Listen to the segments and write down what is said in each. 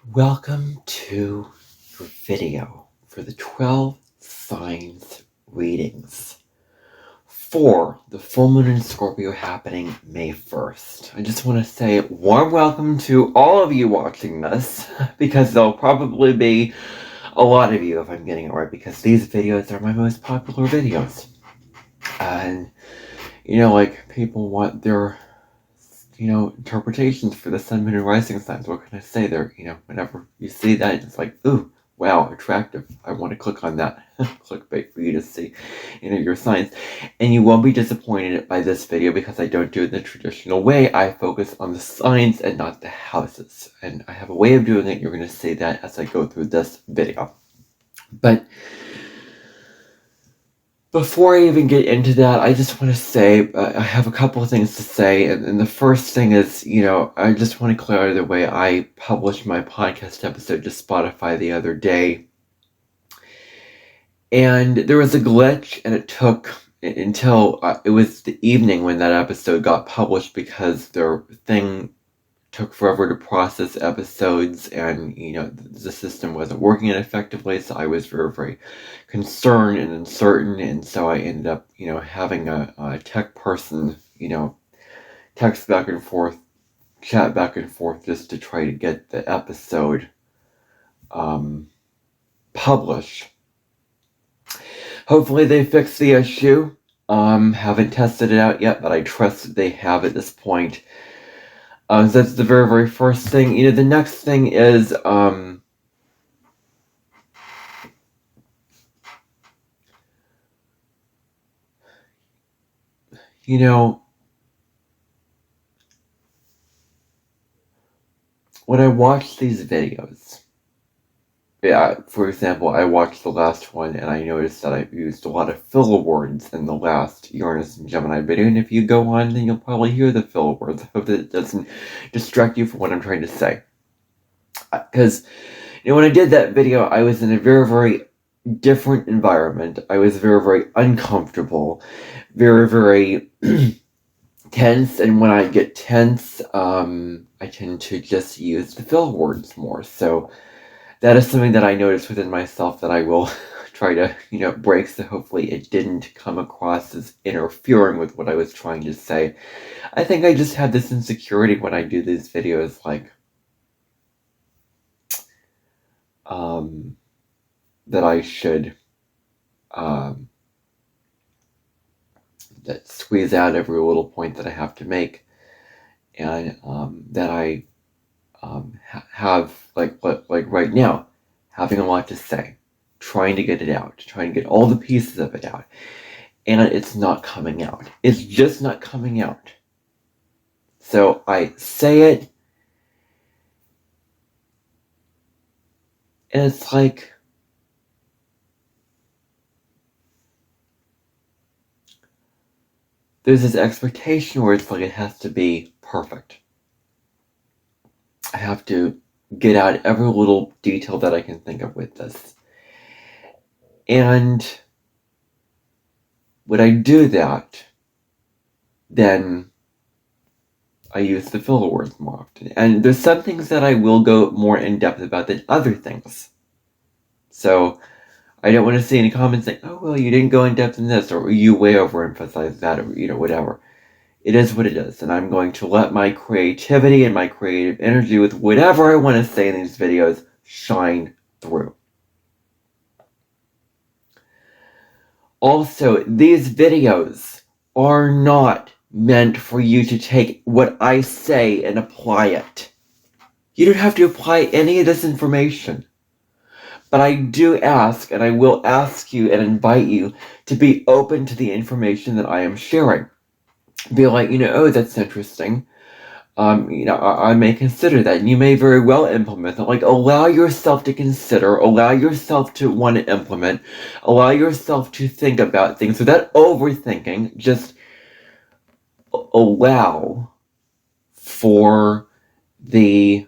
Welcome to your video for the 12 signs readings for the full moon in Scorpio happening May 1st. I just want to say warm welcome to all of you watching this, because there'll probably be a lot of you if I'm getting it right, because these videos are my most popular videos. And, people want their interpretations for the sun, moon, and rising signs. What can I say there? Whenever you see that, it's like, ooh, wow, attractive. I want to click on that. Clickbait for you to see, your signs. And you won't be disappointed by this video because I don't do it the traditional way. I focus on the signs and not the houses. And I have a way of doing it. You're going to see that as I go through this video. But before I even get into that, I just want to say, I have a couple of things to say, and the first thing is, I just want to clear out of the way, I published my podcast episode to Spotify the other day, and there was a glitch, and it took until it was the evening when that episode got published, because their thing took forever to process episodes, and the system wasn't working effectively, so I was very, very concerned and uncertain, and so I ended up having a tech person text back and forth, chat back and forth, just to try to get the episode published. Hopefully they fixed the issue. Haven't tested it out yet, but I trust that they have at this point. So that's the very, very first thing. The next thing is, when I watch these videos, for example, I watched the last one and I noticed that I've used a lot of filler words in the last Uranus and Gemini video, and if you go on, then you'll probably hear the filler words. I hope that it doesn't distract you from what I'm trying to say. Because, when I did that video, I was in a very, very different environment. I was very, very uncomfortable, very, very tense, and when I get tense, I tend to just use the filler words more, so that is something that I noticed within myself that I will try to, break, so hopefully it didn't come across as interfering with what I was trying to say. I think I just had this insecurity when I do these videos, like, that I should, that squeeze out every little point that I have to make, and, that I, have, like right now, having a lot to say, trying to get it out, trying to get all the pieces of it out, and it's not coming out. It's just not coming out. So I say it, and it's like, there's this expectation where it's like it has to be perfect. I have to get out every little detail that I can think of with this. And when I do that, then I use the filler words more often. And there's some things that I will go more in depth about than other things. So I don't want to see any comments saying, oh, well, you didn't go in depth in this, or you way overemphasize that, or, whatever. It is what it is, and I'm going to let my creativity and my creative energy with whatever I want to say in these videos shine through. Also, these videos are not meant for you to take what I say and apply it. You don't have to apply any of this information. But I do ask, and I will ask you and invite you to be open to the information that I am sharing. Be like, oh, that's interesting. I may consider that, and you may very well implement it. Like, allow yourself to consider, allow yourself to want to implement, allow yourself to think about things without overthinking. Just allow for the,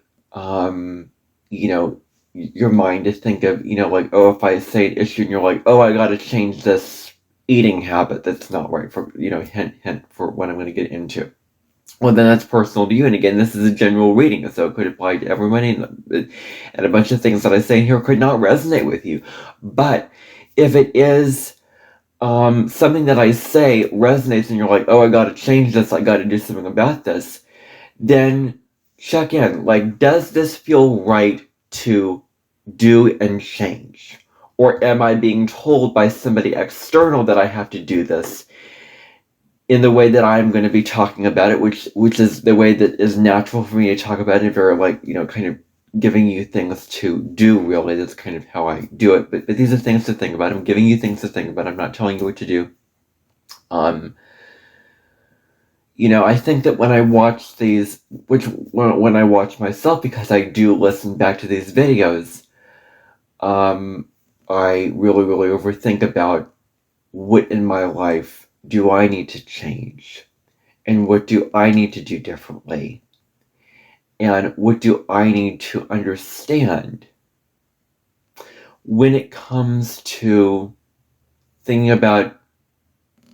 your mind to think of, like, oh, if I say an issue and you're like, oh, I gotta change this eating habit that's not right, for, hint for what I'm going to get into. well, then that's personal to you. And again, this is a general reading, so it could apply to everybody. And a bunch of things that I say in here could not resonate with you. But if it is something that I say resonates and you're like, oh, I got to change this, I got to do something about this, then check in. Like, does this feel right to do and change? Or am I being told by somebody external that I have to do this in the way that I'm going to be talking about it, which is the way that is natural for me to talk about it, very, like, kind of giving you things to do, really. That's kind of how I do it. But these are things to think about. I'm giving you things to think about. I'm not telling you what to do. I think that when I watch these, when I watch myself, because I do listen back to these videos, I really, really overthink about what in my life do I need to change, and what do I need to do differently, and what do I need to understand when it comes to thinking about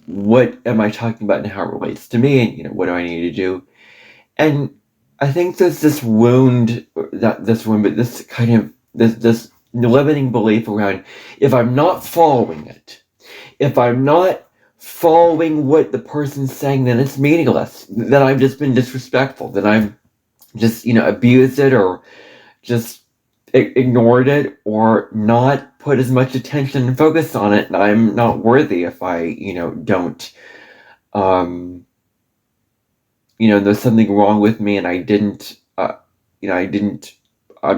what am I talking about and how it relates to me, and what do I need to do. And I think there's this wound, but this kind of this limiting belief around, if I'm not following it, if I'm not following what the person's saying, then it's meaningless, that I've just been disrespectful, that I'm just, abused it, or just ignored it, or not put as much attention and focus on it, and I'm not worthy if I, don't, there's something wrong with me, and I'm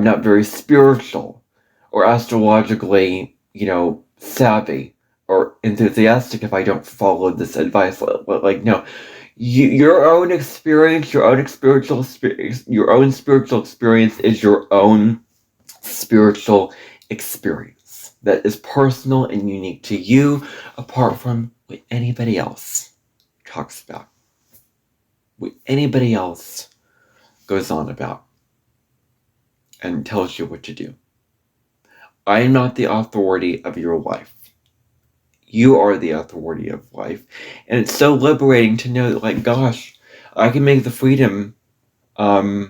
not very spiritual or astrologically, savvy or enthusiastic if I don't follow this advice. Like, no, your own experience, your own spiritual experience is your own spiritual experience that is personal and unique to you, apart from what anybody else talks about, what anybody else goes on about and tells you what to do. I am not the authority of your life. You are the authority of life. And it's so liberating to know that, like, gosh, I can make the freedom, I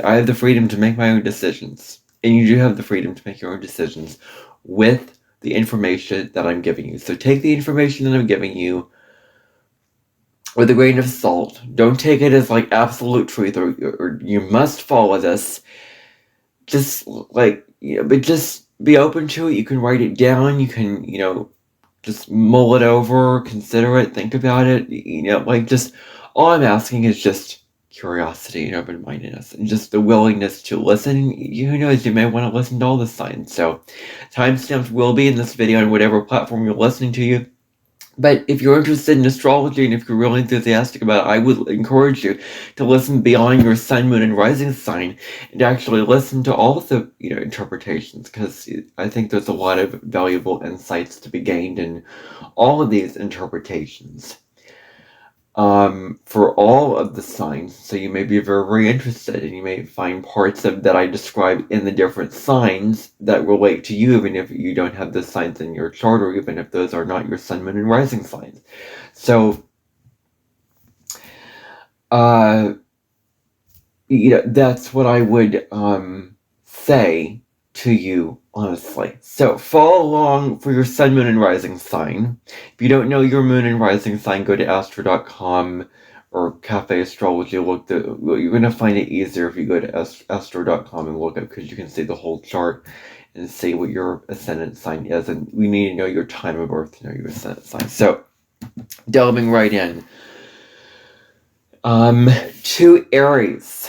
have the freedom to make my own decisions. And you do have the freedom to make your own decisions with the information that I'm giving you. So take the information that I'm giving you with a grain of salt. Don't take it as, like, absolute truth, or you must follow this. Just, like, but just be open to it. You can write it down. You can, just mull it over, consider it, think about it. Just all I'm asking is just curiosity and open-mindedness, and just the willingness to listen. Who knows, you may want to listen to all the signs. So timestamps will be in this video on whatever platform you're listening to. But if you're interested in astrology, and if you're really enthusiastic about it, I would encourage you to listen beyond your sun, moon, and rising sign, and actually listen to all of the interpretations, because I think there's a lot of valuable insights to be gained in all of these interpretations for all of the signs. So you may be very, very interested, and you may find parts of that I describe in the different signs that relate to you, even if you don't have the signs in your chart, or even if those are not your sun, moon, and rising signs. So that's what I would say to you, honestly. So follow along for your sun, moon, and rising sign. If you don't know your moon and rising sign, go to astro.com or Cafe Astrology. You're going to find it easier if you go to astro.com and look up, because you can see the whole chart and see what your ascendant sign is. And we need to know your time of birth to know your ascendant sign. So delving right in. To Aries.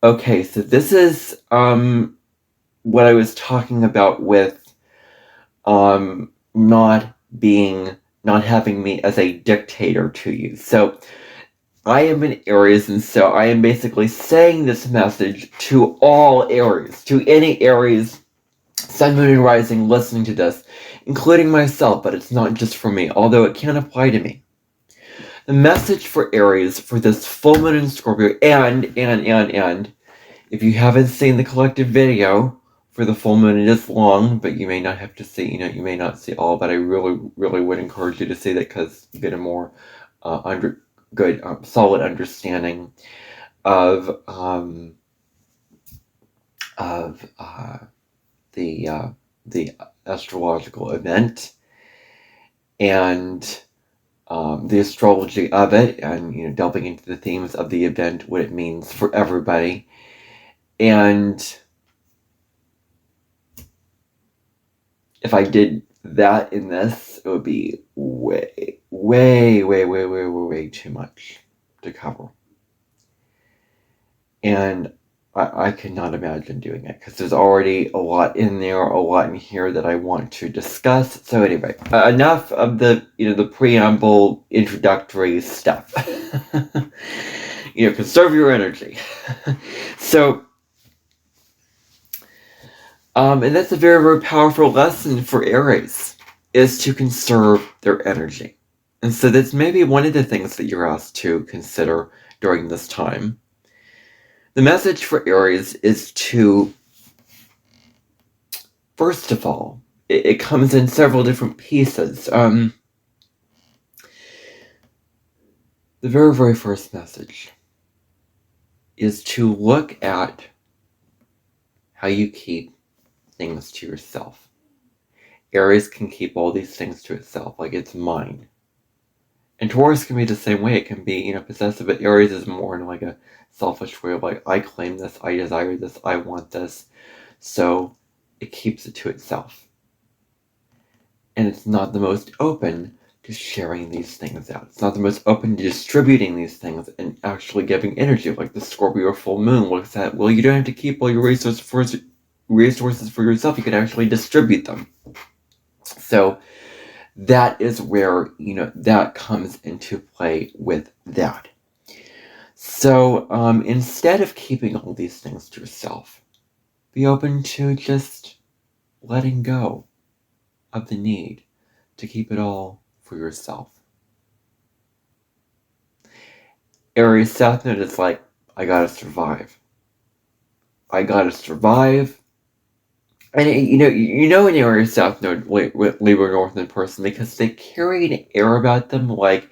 Okay, so this is what I was talking about with not having me as a dictator to you. So I am an Aries, and so I am basically saying this message to all Aries, to any Aries, sun, moon, and rising listening to this, including myself, but it's not just for me, although it can apply to me. The message for Aries for this full moon in Scorpio, and if you haven't seen the collective video for the full moon, it is long, but you may not have to see, you may not see all, but I really, really would encourage you to see that, because you get a more good, solid understanding of the astrological event and the astrology of it, and delving into the themes of the event, what it means for everybody. And if I did that in this, it would be way too much to cover. And I cannot imagine doing it because there's already a lot in there, a lot in here that I want to discuss. So anyway, enough of the the preamble, introductory stuff. Conserve your energy. So, and that's a very powerful lesson for Aries, is to conserve their energy. And so that's maybe one of the things that you're asked to consider during this time. The message for Aries is to, first of all, it comes in several different pieces. The very first message is to look at how you keep things to yourself. Aries can keep all these things to itself, like it's mine. And Taurus can be the same way. It can be, possessive, but Aries is more in like a selfish way of like, I claim this, I desire this, I want this. So it keeps it to itself. And it's not the most open to sharing these things out. It's not the most open to distributing these things and actually giving energy, like the Scorpio full moon looks at, well, you don't have to keep all your resources for yourself. You can actually distribute them. So that is where, that comes into play with that. So instead of keeping all these things to yourself, be open to just letting go of the need to keep it all for yourself. Aries South Node is like, I gotta survive. I gotta survive. And in Aries South Node with Libra North Node person, because they carry an air about them like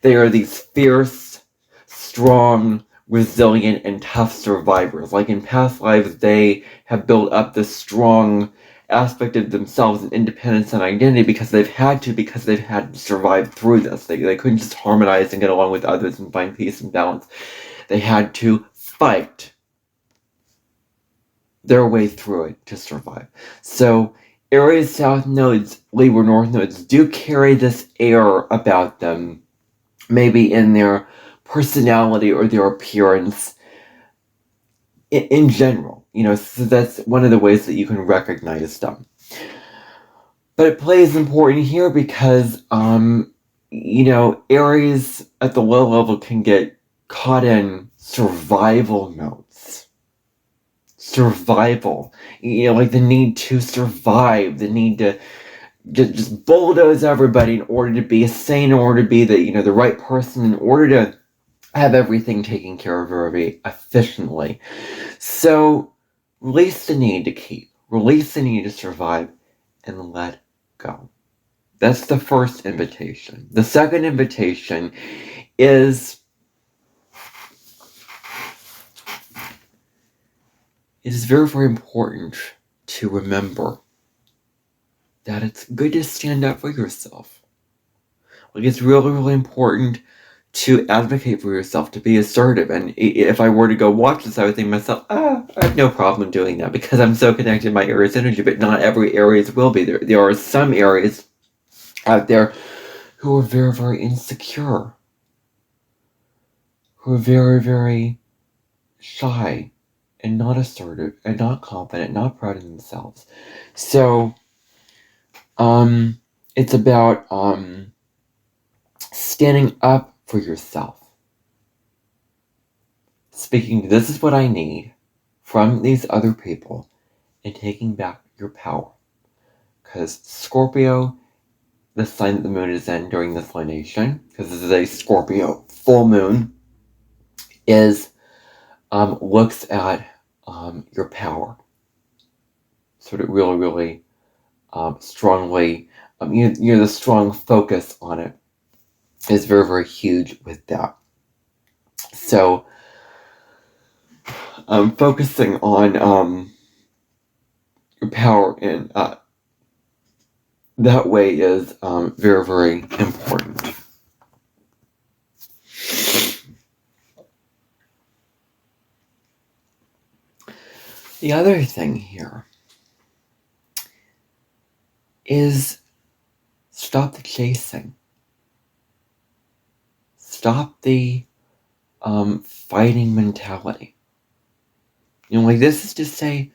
they are these fierce, strong, resilient, and tough survivors. Like in past lives, they have built up this strong aspect of themselves and independence and identity because they've had to survive through this. They couldn't just harmonize and get along with others and find peace and balance. They had to fight their way through it to survive. So Aries South Nodes, Libra North Nodes do carry this air about them, maybe in their personality or their appearance in general. So that's one of the ways that you can recognize them. But it plays important here because, Aries at the low level can get caught in survival modes. Survival. Like the need to survive, the need to just bulldoze everybody in order to be sane, in order to be the right person, in order to have everything taken care of very efficiently. So release the need to keep, release the need to survive, and let go. That's the first invitation. The second invitation is it is very important to remember that it's good to stand up for yourself. Like it's really important to advocate for yourself, to be assertive. And if I were to go watch this, I would think to myself, I have no problem doing that because I'm so connected to my Aries energy, but not every Aries will be. There are some Aries out there who are very insecure, who are very shy and not assertive and not confident, not proud of themselves. So it's about standing up for yourself. Speaking, this is what I need from these other people, and taking back your power. Because Scorpio, the sign that the moon is in during this lunation, because this is a Scorpio full moon, is looks at your power. Sort of really strongly, the strong focus on it. is very, very huge with that. So, focusing on your power in that way is very, very important. The other thing here is stop the chasing. Stop the fighting mentality. Like this is to say,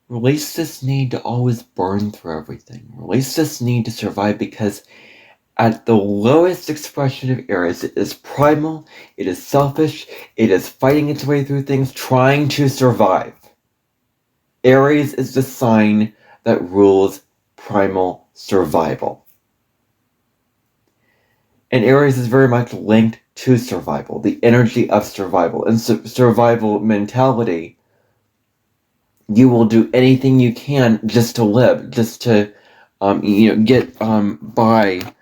release this need to always burn through everything. Release this need to survive, because at the lowest expression of Aries, it is primal, it is selfish, it is fighting its way through things, trying to survive. Aries is the sign that rules primal survival. And Aries is very much linked to survival, the energy of survival. And survival mentality, you will do anything you can just to live, just to get by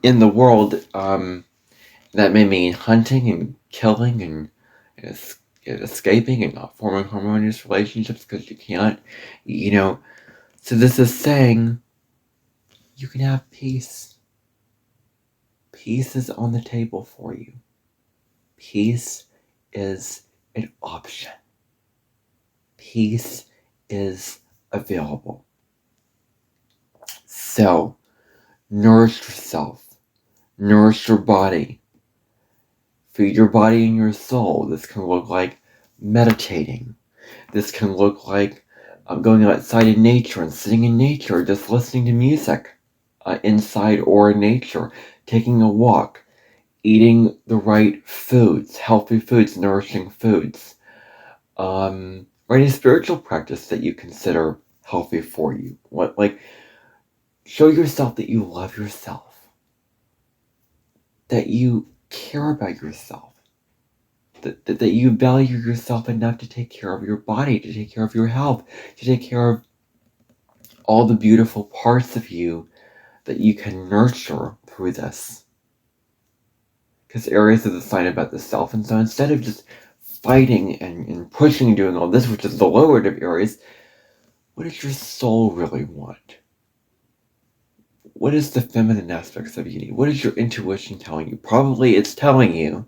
in the world. That may mean hunting and killing and escaping and not forming harmonious relationships because you can't. So this is saying you can have peace. Peace is on the table for you. Peace is an option. Peace is available. So, nourish yourself. Nourish your body. Feed your body and your soul. This can look like meditating. This can look like going outside in nature and sitting in nature, just listening to music inside or in nature, taking a walk, eating the right foods, healthy foods, nourishing foods, or any spiritual practice that you consider healthy for you. Show yourself that you love yourself, that you care about yourself, that you value yourself enough to take care of your body, to take care of your health, to take care of all the beautiful parts of you that you can nurture through this. Because Aries is a sign about the self, and so instead of just fighting and pushing and doing all this, which is the lower of Aries, what does your soul really want? What is the feminine aspects of you need? What is your intuition telling you? Probably it's telling you,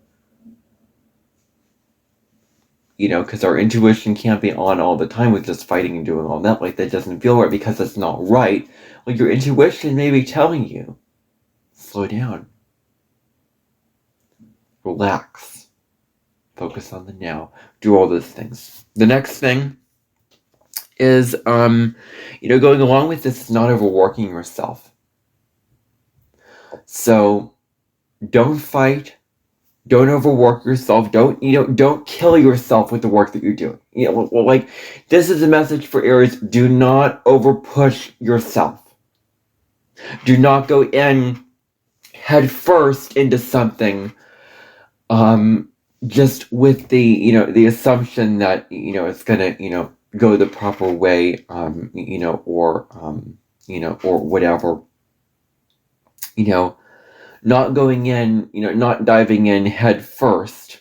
because our intuition can't be on all the time with just fighting and doing all that. That doesn't feel right because it's not right. Your intuition may be telling you, slow down. Relax. Focus on the now. Do all those things. The next thing is, going along with this is not overworking yourself. So, don't fight. Don't overwork yourself. Don't kill yourself with the work that you're doing. This is a message for Aries. Do not overpush yourself. Do not go in head first into something, just with the assumption that, it's gonna, go the proper way, or whatever, not going in, not diving in head first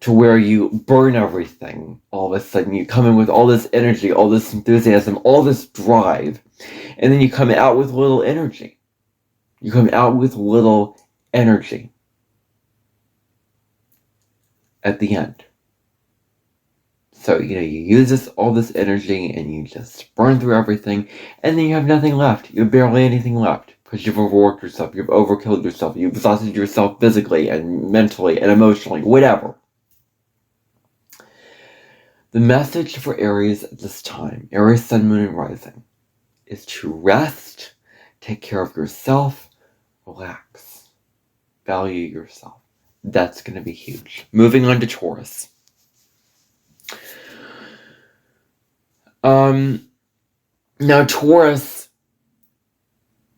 to where you burn everything. All of a sudden you come in with all this energy, all this enthusiasm, all this drive, and then you come out with little energy. You come out with little energy at the end. So, you use all this energy and you just burn through everything, and then you have nothing left. You have barely anything left because you've overworked yourself, you've overkilled yourself, you've exhausted yourself physically and mentally and emotionally, whatever. The message for Aries at this time, Aries, Sun, Moon, and Rising, is to rest, take care of yourself, relax, value yourself. That's going to be huge. Moving on to Taurus. Now Taurus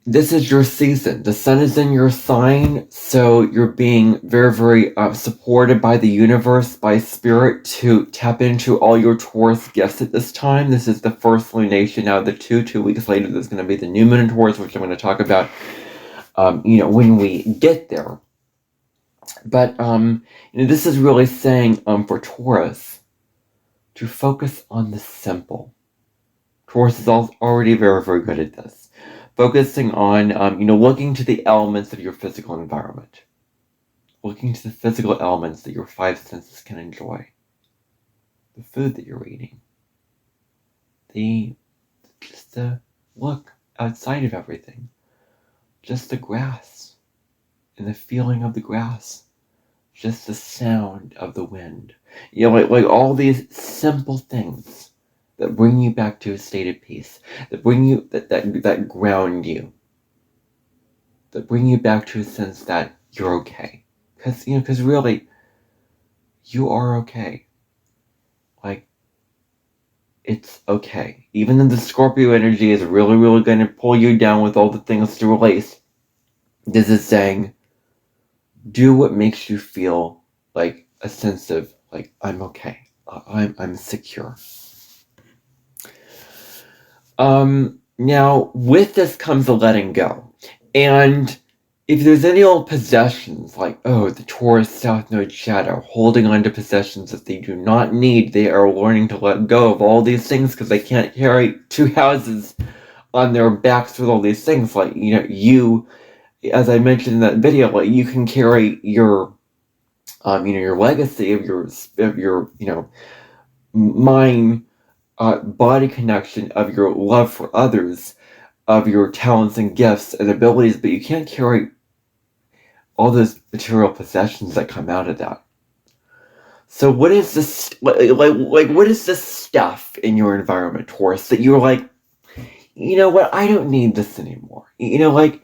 this is your season. The sun is in your sign, so you're being very, very supported by the universe, by spirit, to tap into all your Taurus gifts at this time. This is the first lunation out of the two. 2 weeks later, there's going to be the new moon in Taurus, which I'm going to talk about, when we get there. But, this is really saying, for Taurus, to focus on the simple. Taurus is already very, very good at this. Focusing on, looking to the elements of your physical environment. Looking to the physical elements that your 5 senses can enjoy. The food that you're eating. Just the look outside of everything. Just the grass. And the feeling of the grass. Just the sound of the wind. Like all these simple things that bring you back to a state of peace, that bring you, that ground you, that bring you back to a sense that you're okay. Because really, you are okay. Like, it's okay. Even though the Scorpio energy is really, really going to pull you down with all the things to release, this is saying, do what makes you feel like a sense of, like, I'm okay. I'm secure. Now, with this comes a letting go. And if there's any old possessions, like, the Taurus South Node shadow, holding on to possessions that they do not need, they are learning to let go of all these things because they can't carry 2 houses on their backs with all these things. Like, you, as I mentioned in that video, like, you can carry your, your legacy of your, mind, body connection, of your love for others, of your talents and gifts and abilities, but you can't carry all those material possessions that come out of that. So what is this, like what is this stuff in your environment, Taurus, that you're like, you know what, I don't need this anymore. I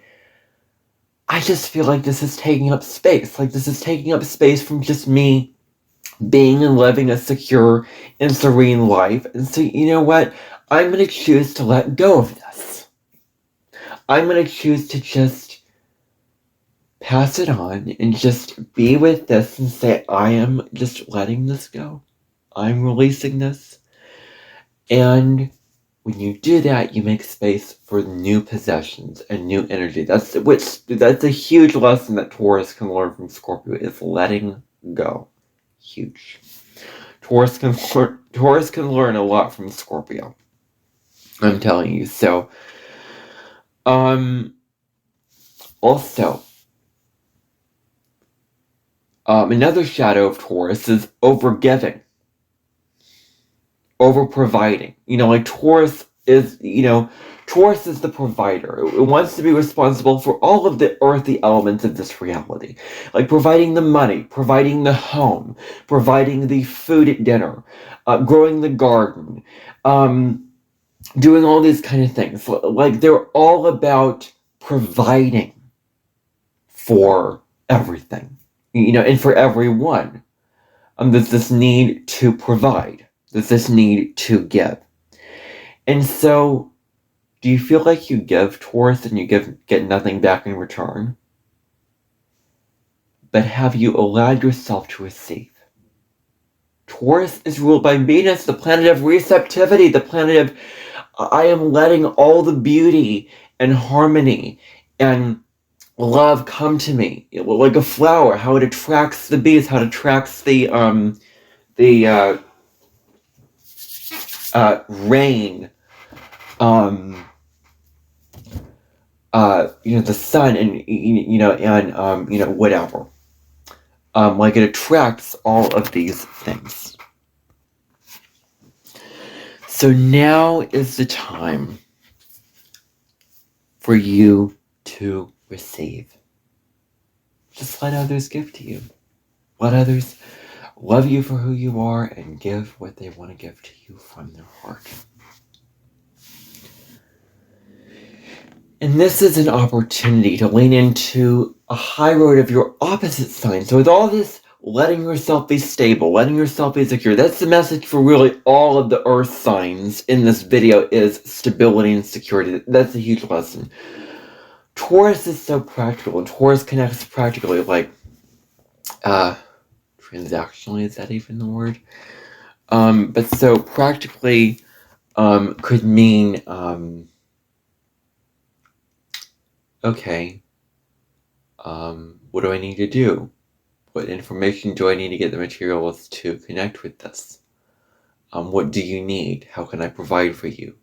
just feel like this is taking up space. Like, this is taking up space from just me being and living a secure and serene life. And so, you know what? I'm going to choose to let go of this. I'm going to choose to just pass it on and just be with this and say, I am just letting this go. I'm releasing this. And when you do that, you make space for new possessions and new energy. That's a huge lesson that Taurus can learn from Scorpio, is letting go. Huge. Taurus can learn a lot from Scorpio. I'm telling you. So, also, another shadow of Taurus is overgiving. Over-providing. Like Taurus is the provider. It wants to be responsible for all of the earthy elements of this reality. Like providing the money, providing the home, providing the food at dinner, growing the garden, doing all these kind of things. Like, they're all about providing for everything, and for everyone. There's this need to provide. There's this need to give. And so, do you feel like you give, Taurus, and you get nothing back in return? But have you allowed yourself to receive? Taurus is ruled by Venus, the planet of receptivity, the planet of, I am letting all the beauty and harmony and love come to me. Like a flower, how it attracts the bees, how it attracts the rain, the sun, and whatever. Like, it attracts all of these things. So now is the time for you to receive. Just let others give to you. Let others love you for who you are and give what they want to give to you from their heart. And this is an opportunity to lean into a high road of your opposite sign. So with all this, letting yourself be stable, letting yourself be secure, that's the message for really all of the earth signs in this video, is stability and security. That's a huge lesson. Taurus is so practical. Taurus connects practically, like, transactionally, is that even the word? But so practically, could mean, okay, what do I need to do? What information do I need to get the materials to connect with this? What do you need? How can I provide for you?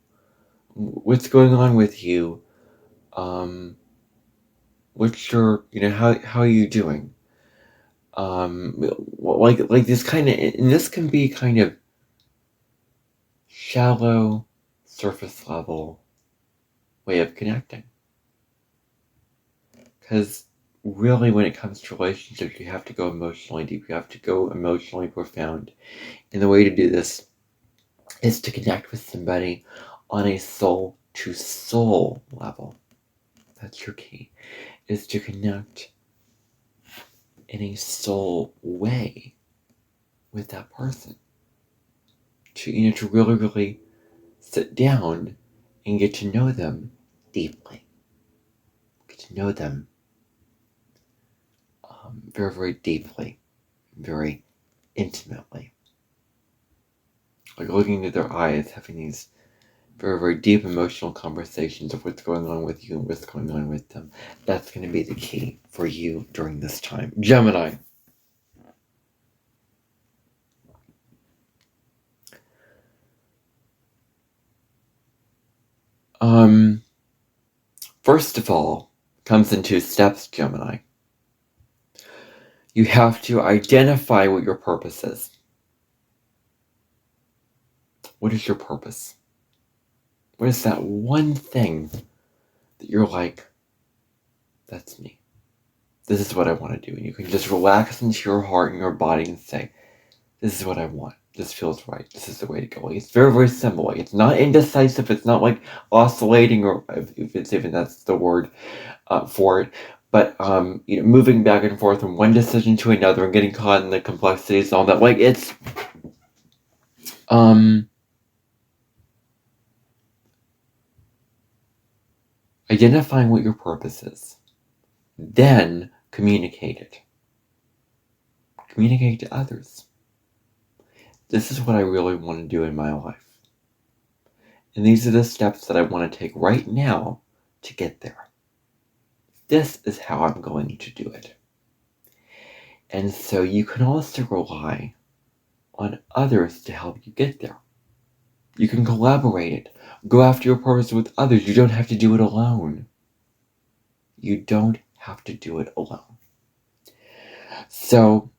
What's going on with you? What's your, how are you doing? Like this kind of, and this can be kind of shallow, surface level way of connecting. Because really, when it comes to relationships, you have to go emotionally deep. You have to go emotionally profound. And the way to do this is to connect with somebody on a soul-to-soul level. That's your key. Is to connect in a soul way with that person. To really, really sit down and get to know them deeply. Get to know them very, very deeply, very intimately. Like looking into their eyes, having these very, very deep emotional conversations of what's going on with you and what's going on with them. That's going to be the key for you during this time. Gemini. First of all, comes in 2 steps, Gemini. You have to identify what your purpose is. What is your purpose? What is that one thing that you're like, that's me. This is what I want to do. And you can just relax into your heart and your body and say, this is what I want. This feels right. This is the way to go. Like, it's very, very simple. Like, it's not indecisive. It's not like oscillating, or if it's even that's the word for it. But moving back and forth from one decision to another and getting caught in the complexities and all that. Like, it's identifying what your purpose is. Then communicate it. Communicate to others. This is what I really want to do in my life. And these are the steps that I want to take right now to get there. This is how I'm going to do it. And so you can also rely on others to help you get there. You can collaborate it. Go after your purpose with others. You don't have to do it alone. You don't have to do it alone. So,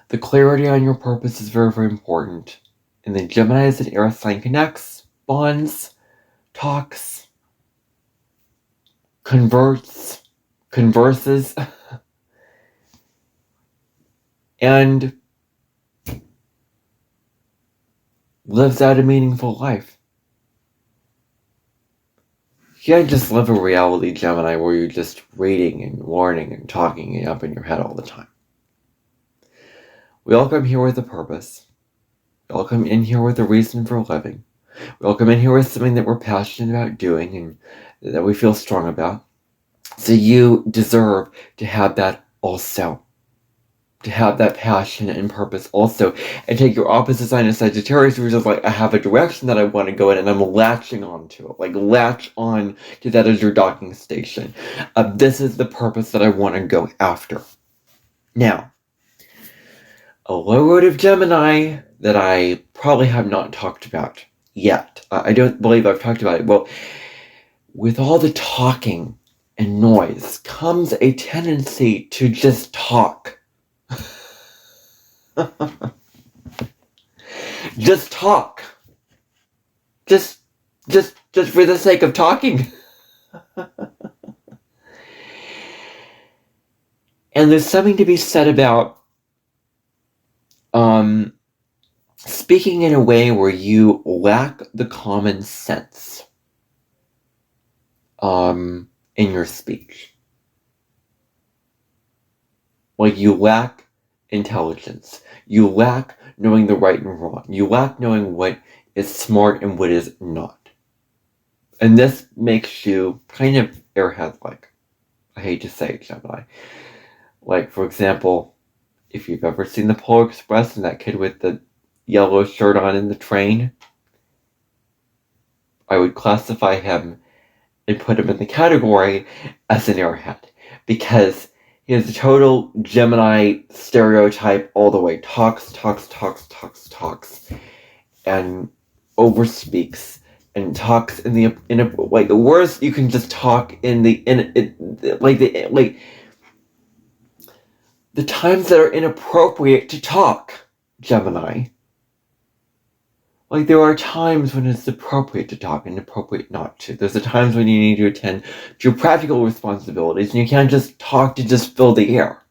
the clarity on your purpose is very, very important. And then Gemini is an air sign, connects, bonds, talks, converses, and lives out a meaningful life. You can't just live a reality, Gemini, where you're just reading and learning and talking it up in your head all the time. We all come here with a purpose. We all come in here with a reason for living. We all come in here with something that we're passionate about doing and that we feel strong about. So you deserve to have that also. To have that passion and purpose also. And take your opposite sign of Sagittarius, which is like, I have a direction that I want to go in and I'm latching onto it. Like, latch on to that as your docking station. This is the purpose that I want to go after. Now, a low road of Gemini that I probably have not talked about yet. I don't believe I've talked about it. Well, with all the talking and noise comes a tendency to just talk. Just talk. Just for the sake of talking. And there's something to be said about speaking in a way where you lack the common sense in your speech. Like, you lack intelligence. You lack knowing the right and wrong. You lack knowing what is smart and what is not. And this makes you kind of airhead-like. I hate to say it, Gemini. Like, for example, if you've ever seen the Polar Express and that kid with the yellow shirt on in the train, I would classify him and put him in the category as an airhead. Because he is a total Gemini stereotype all the way. Talks, and overspeaks. And talks in a like the worst you can just talk in the times that are inappropriate to talk, Gemini. Like, there are times when it's appropriate to talk and appropriate not to. There's the times when you need to attend to your practical responsibilities, and you can't just talk to just fill the air.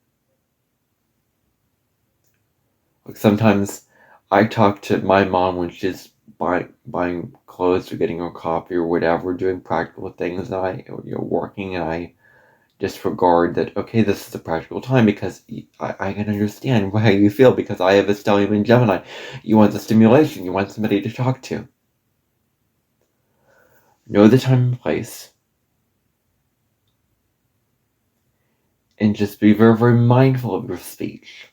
Like, sometimes I talk to my mom when she's buying clothes or getting her coffee or whatever, doing practical things, and working, and I disregard that, okay, this is a practical time, because I can understand how you feel, because I have a stellium in Gemini. You want the stimulation, you want somebody to talk to. Know the time and place. And just be very, very mindful of your speech.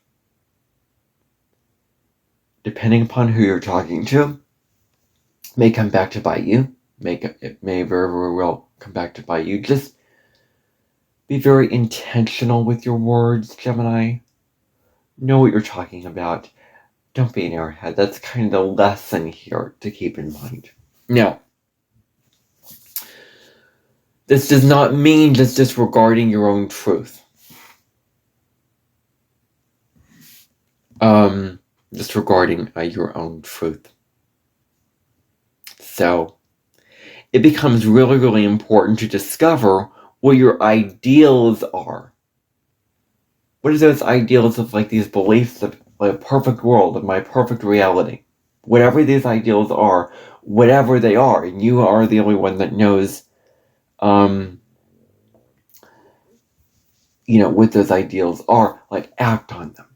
Depending upon who you're talking to, may come back to bite you. It may very, very well come back to bite you. Just be very intentional with your words, Gemini. Know what you're talking about. Don't be an airhead. That's kind of the lesson here to keep in mind. Now, this does not mean just disregarding your own truth. Disregarding your own truth. So, it becomes really, really important to discover what your ideals are. What are those ideals of, like, these beliefs of, like, a perfect world, of my perfect reality? Whatever these ideals are, whatever they are, and you are the only one that knows, what those ideals are. Like, act on them.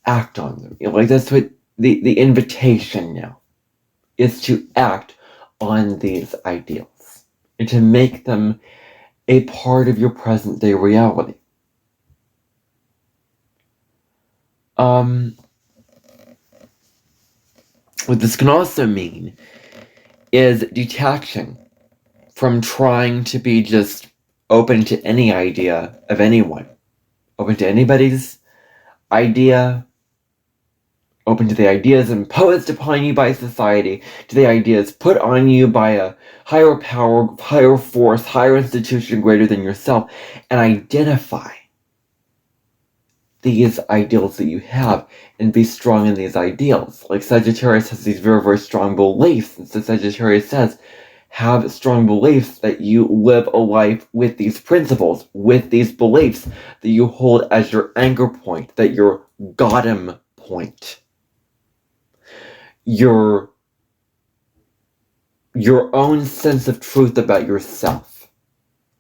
Act on them. Like, that's what the invitation now is, to act on these ideals and to make them a part of your present day reality. What this can also mean is detaching from trying to be just open to any idea of anyone, open to anybody's idea, open to the ideas imposed upon you by society, to the ideas put on you by a higher power, higher force, higher institution greater than yourself, and identify these ideals that you have and be strong in these ideals. Like, Sagittarius has these very, very strong beliefs, and so Sagittarius says, have strong beliefs that you live a life with these principles, with these beliefs that you hold as your anchor point, that your bottom point, your own sense of truth about yourself.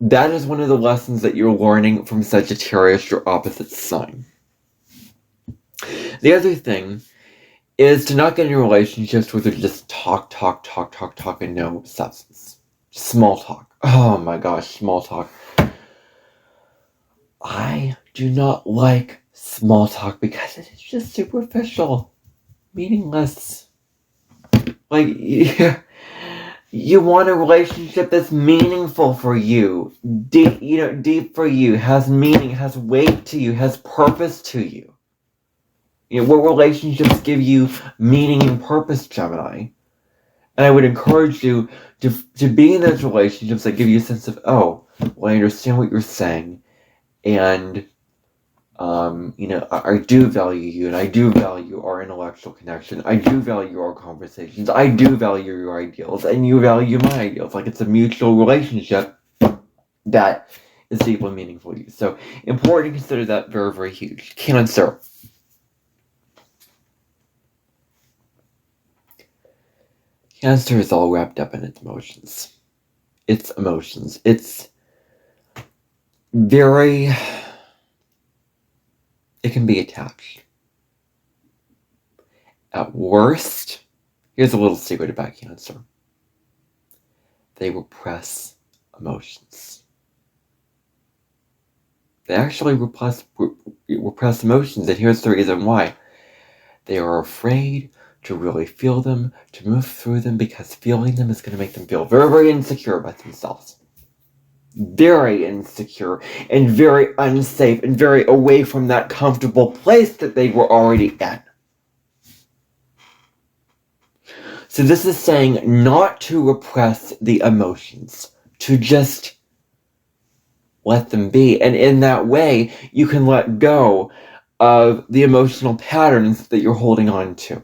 That is one of the lessons that you're learning from Sagittarius, your opposite sign. The other thing is to not get in relationships where they just talk, and no substance. Small talk. Oh my gosh, small talk. I do not like small talk because it is just superficial, meaningless. Like, you want a relationship that's meaningful for you, deep for you, has meaning, has weight to you, has purpose to you. What relationships give you meaning and purpose, Gemini? And I would encourage you to be in those relationships that give you a sense of, oh, well, I understand what you're saying, and I do value you, and I do value our intellectual connection. I do value our conversations. I do value your ideals, and you value my ideals. Like, it's a mutual relationship that is deeply meaningful to you. So, important to consider that very, very huge. Cancer. Cancer is all wrapped up in its emotions. Its emotions. It's very... It can be attached. At worst, here's a little secret about Cancer. they repress emotions. They actually repress emotions, and here's the reason why. They are afraid to really feel them, to move through them, because feeling them is going to make them feel very, very insecure about themselves. Very insecure and very unsafe and very away from that comfortable place that they were already in. So this is saying not to repress the emotions, to just let them be. And in that way, you can let go of the emotional patterns that you're holding on to.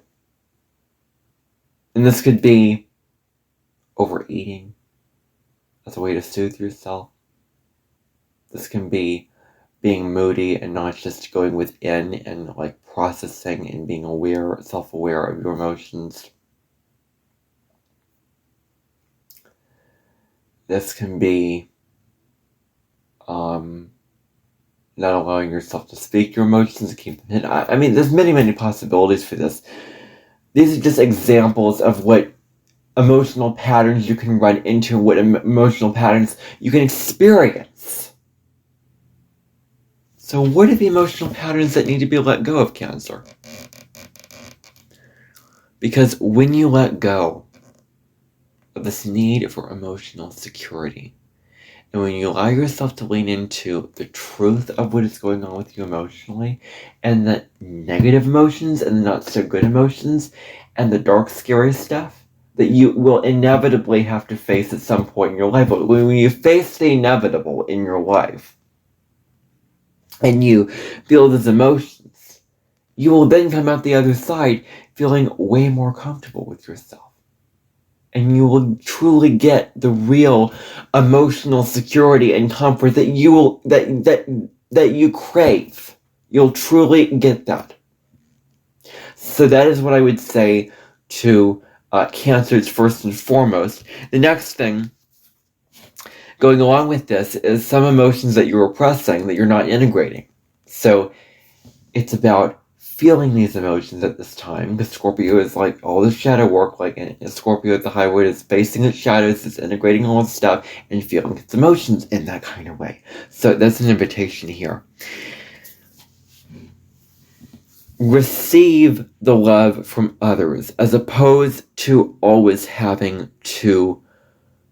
And this could be overeating as a way to soothe yourself. This can be being moody and not just going within and like processing and being aware, self-aware of your emotions. This can be not allowing yourself to speak your emotions and keep them hidden. I mean, there's many, many possibilities for this. These are just examples of what emotional patterns you can run into, what emotional patterns you can experience. So what are the emotional patterns that need to be let go of, Cancer? Because when you let go of this need for emotional security, and when you allow yourself to lean into the truth of what is going on with you emotionally, and the negative emotions and the not so good emotions, and the dark, scary stuff that you will inevitably have to face at some point in your life. But when you face the inevitable in your life, and you feel those emotions, you will then come out the other side feeling way more comfortable with yourself. And you will truly get the real emotional security and comfort that you crave. You'll truly get that. So that is what I would say to Cancers first and foremost. The next thing, going along with this, is some emotions that you're repressing that you're not integrating. So it's about feeling these emotions at this time, because Scorpio is like all the shadow work, like Scorpio at the highway is facing its shadows, it's integrating all its stuff, and feeling its emotions in that kind of way. So that's an invitation here. Receive the love from others, as opposed to always having to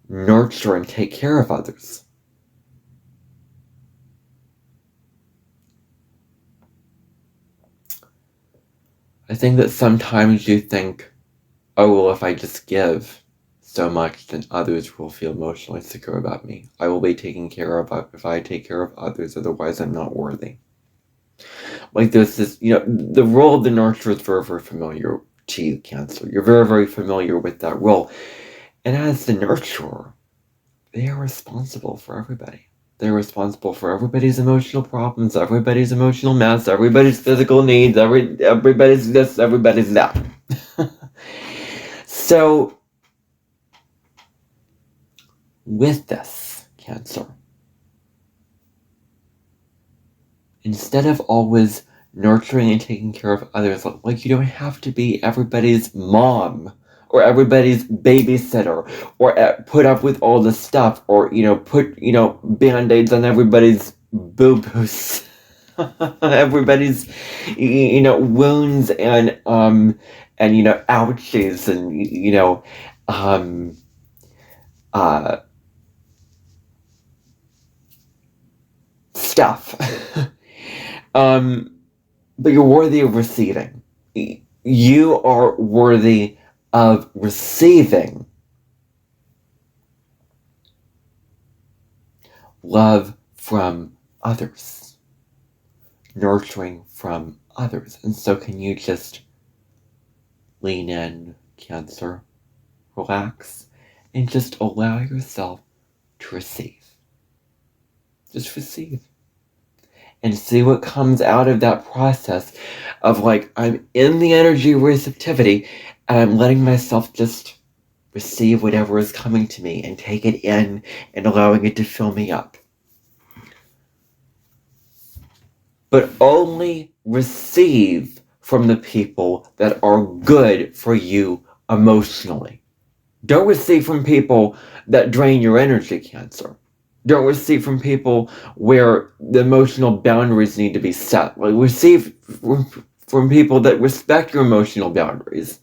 nurture and take care of others. I think that sometimes you think, oh, well, if I just give so much, then others will feel emotionally secure about me. I will be taken care of if I take care of others, otherwise I'm not worthy. Like there's this, the role of the nurturer is very, very familiar to you, Cancer. You're very, very familiar with that role. And as the nurturer, they are responsible for everybody. They're responsible for everybody's emotional problems, everybody's emotional mess, everybody's physical needs, everybody's this, everybody's that. So, with this, Cancer, instead of always nurturing and taking care of others, like you don't have to be everybody's mom or everybody's babysitter or put up with all the stuff or, put, band-aids on everybody's boo-boos. Everybody's, wounds and ouchies and, stuff. But you're worthy of receiving. You are worthy of receiving love from others, nurturing from others. And so can you just lean in, Cancer, relax, and just allow yourself to receive. Just receive. And see what comes out of that process of I'm in the energy of receptivity and I'm letting myself just receive whatever is coming to me and take it in and allowing it to fill me up. But only receive from the people that are good for you emotionally. Don't receive from people that drain your energy, Cancer. Don't receive from people where the emotional boundaries need to be set. Like, receive from people that respect your emotional boundaries.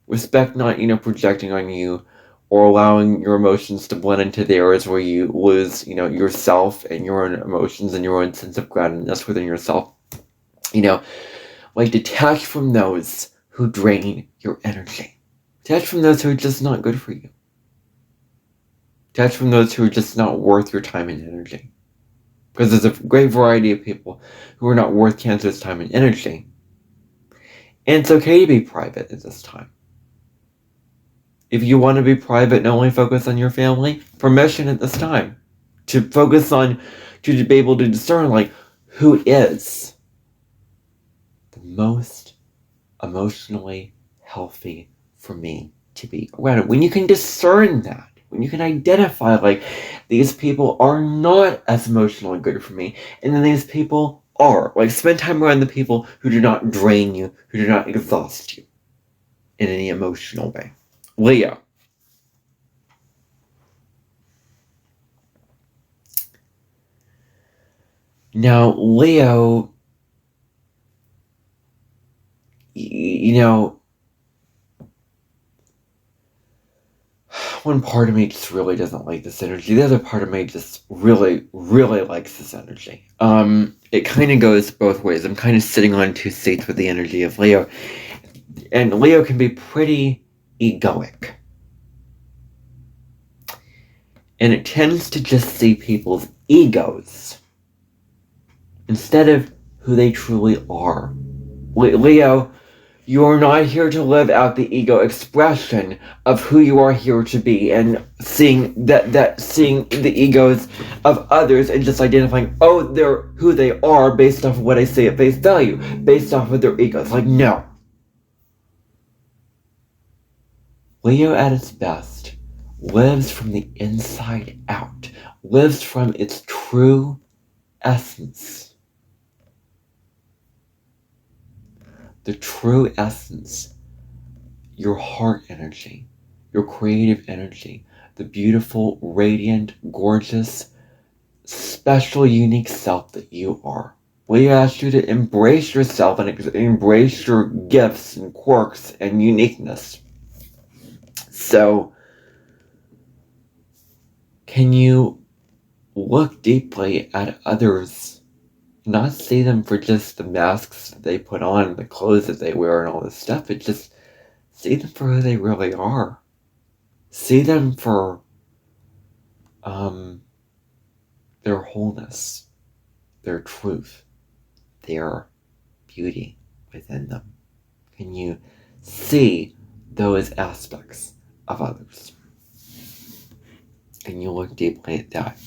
Respect not, projecting on you or allowing your emotions to blend into theirs where you lose, yourself and your own emotions and your own sense of groundedness within yourself. Like, detach from those who drain your energy. Detach from those who are just not good for you. Detach from those who are just not worth your time and energy. Because there's a great variety of people who are not worth Cancer's time and energy. And it's okay to be private at this time. If you want to be private and only focus on your family, permission at this time. To focus on, to be able to discern, like, who is the most emotionally healthy for me to be around. When you can discern that, when you can identify, like, these people are not as emotionally good for me, and then these people are. Like, spend time around the people who do not drain you, who do not exhaust you in any emotional way. Leo. Now, Leo, one part of me just really doesn't like this energy. The other part of me just really, really likes this energy. It kind of goes both ways. I'm kind of sitting on two states with the energy of Leo. And Leo can be pretty egoic. And it tends to just see people's egos instead of who they truly are. Leo, you are not here to live out the ego expression of who you are here to be, and seeing seeing the egos of others and just identifying, oh, they're who they are based off of what I say at face value, based off of their egos. Like, no. Leo at its best lives from the inside out, lives from its true essence. The true essence, your heart energy, your creative energy, the beautiful, radiant, gorgeous, special, unique self that you are. We ask you to embrace yourself and embrace your gifts and quirks and uniqueness. So, can you look deeply at others, not see them for just the masks that they put on, the clothes that they wear and all this stuff, but just see them for who they really are. See them for their wholeness, their truth, their beauty within them. Can you see those aspects of others? Can you look deeply at that?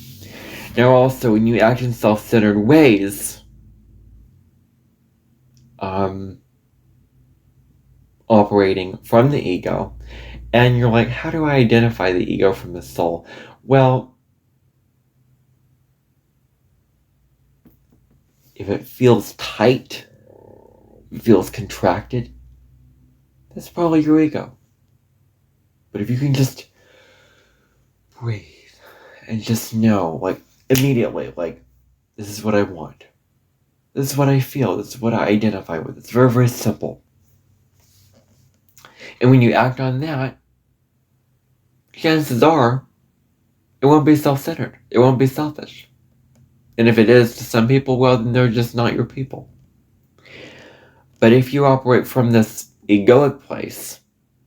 Now also, when you act in self-centered ways, operating from the ego, and you're like, how do I identify the ego from the soul? Well, if it feels tight, feels contracted, that's probably your ego. But if you can just breathe and just know, like, immediately, like, this is what I want. This is what I feel. This is what I identify with. It's very, very simple. And when you act on that, chances are it won't be self-centered. It won't be selfish. And if it is to some people, well, then they're just not your people. But if you operate from this egoic place,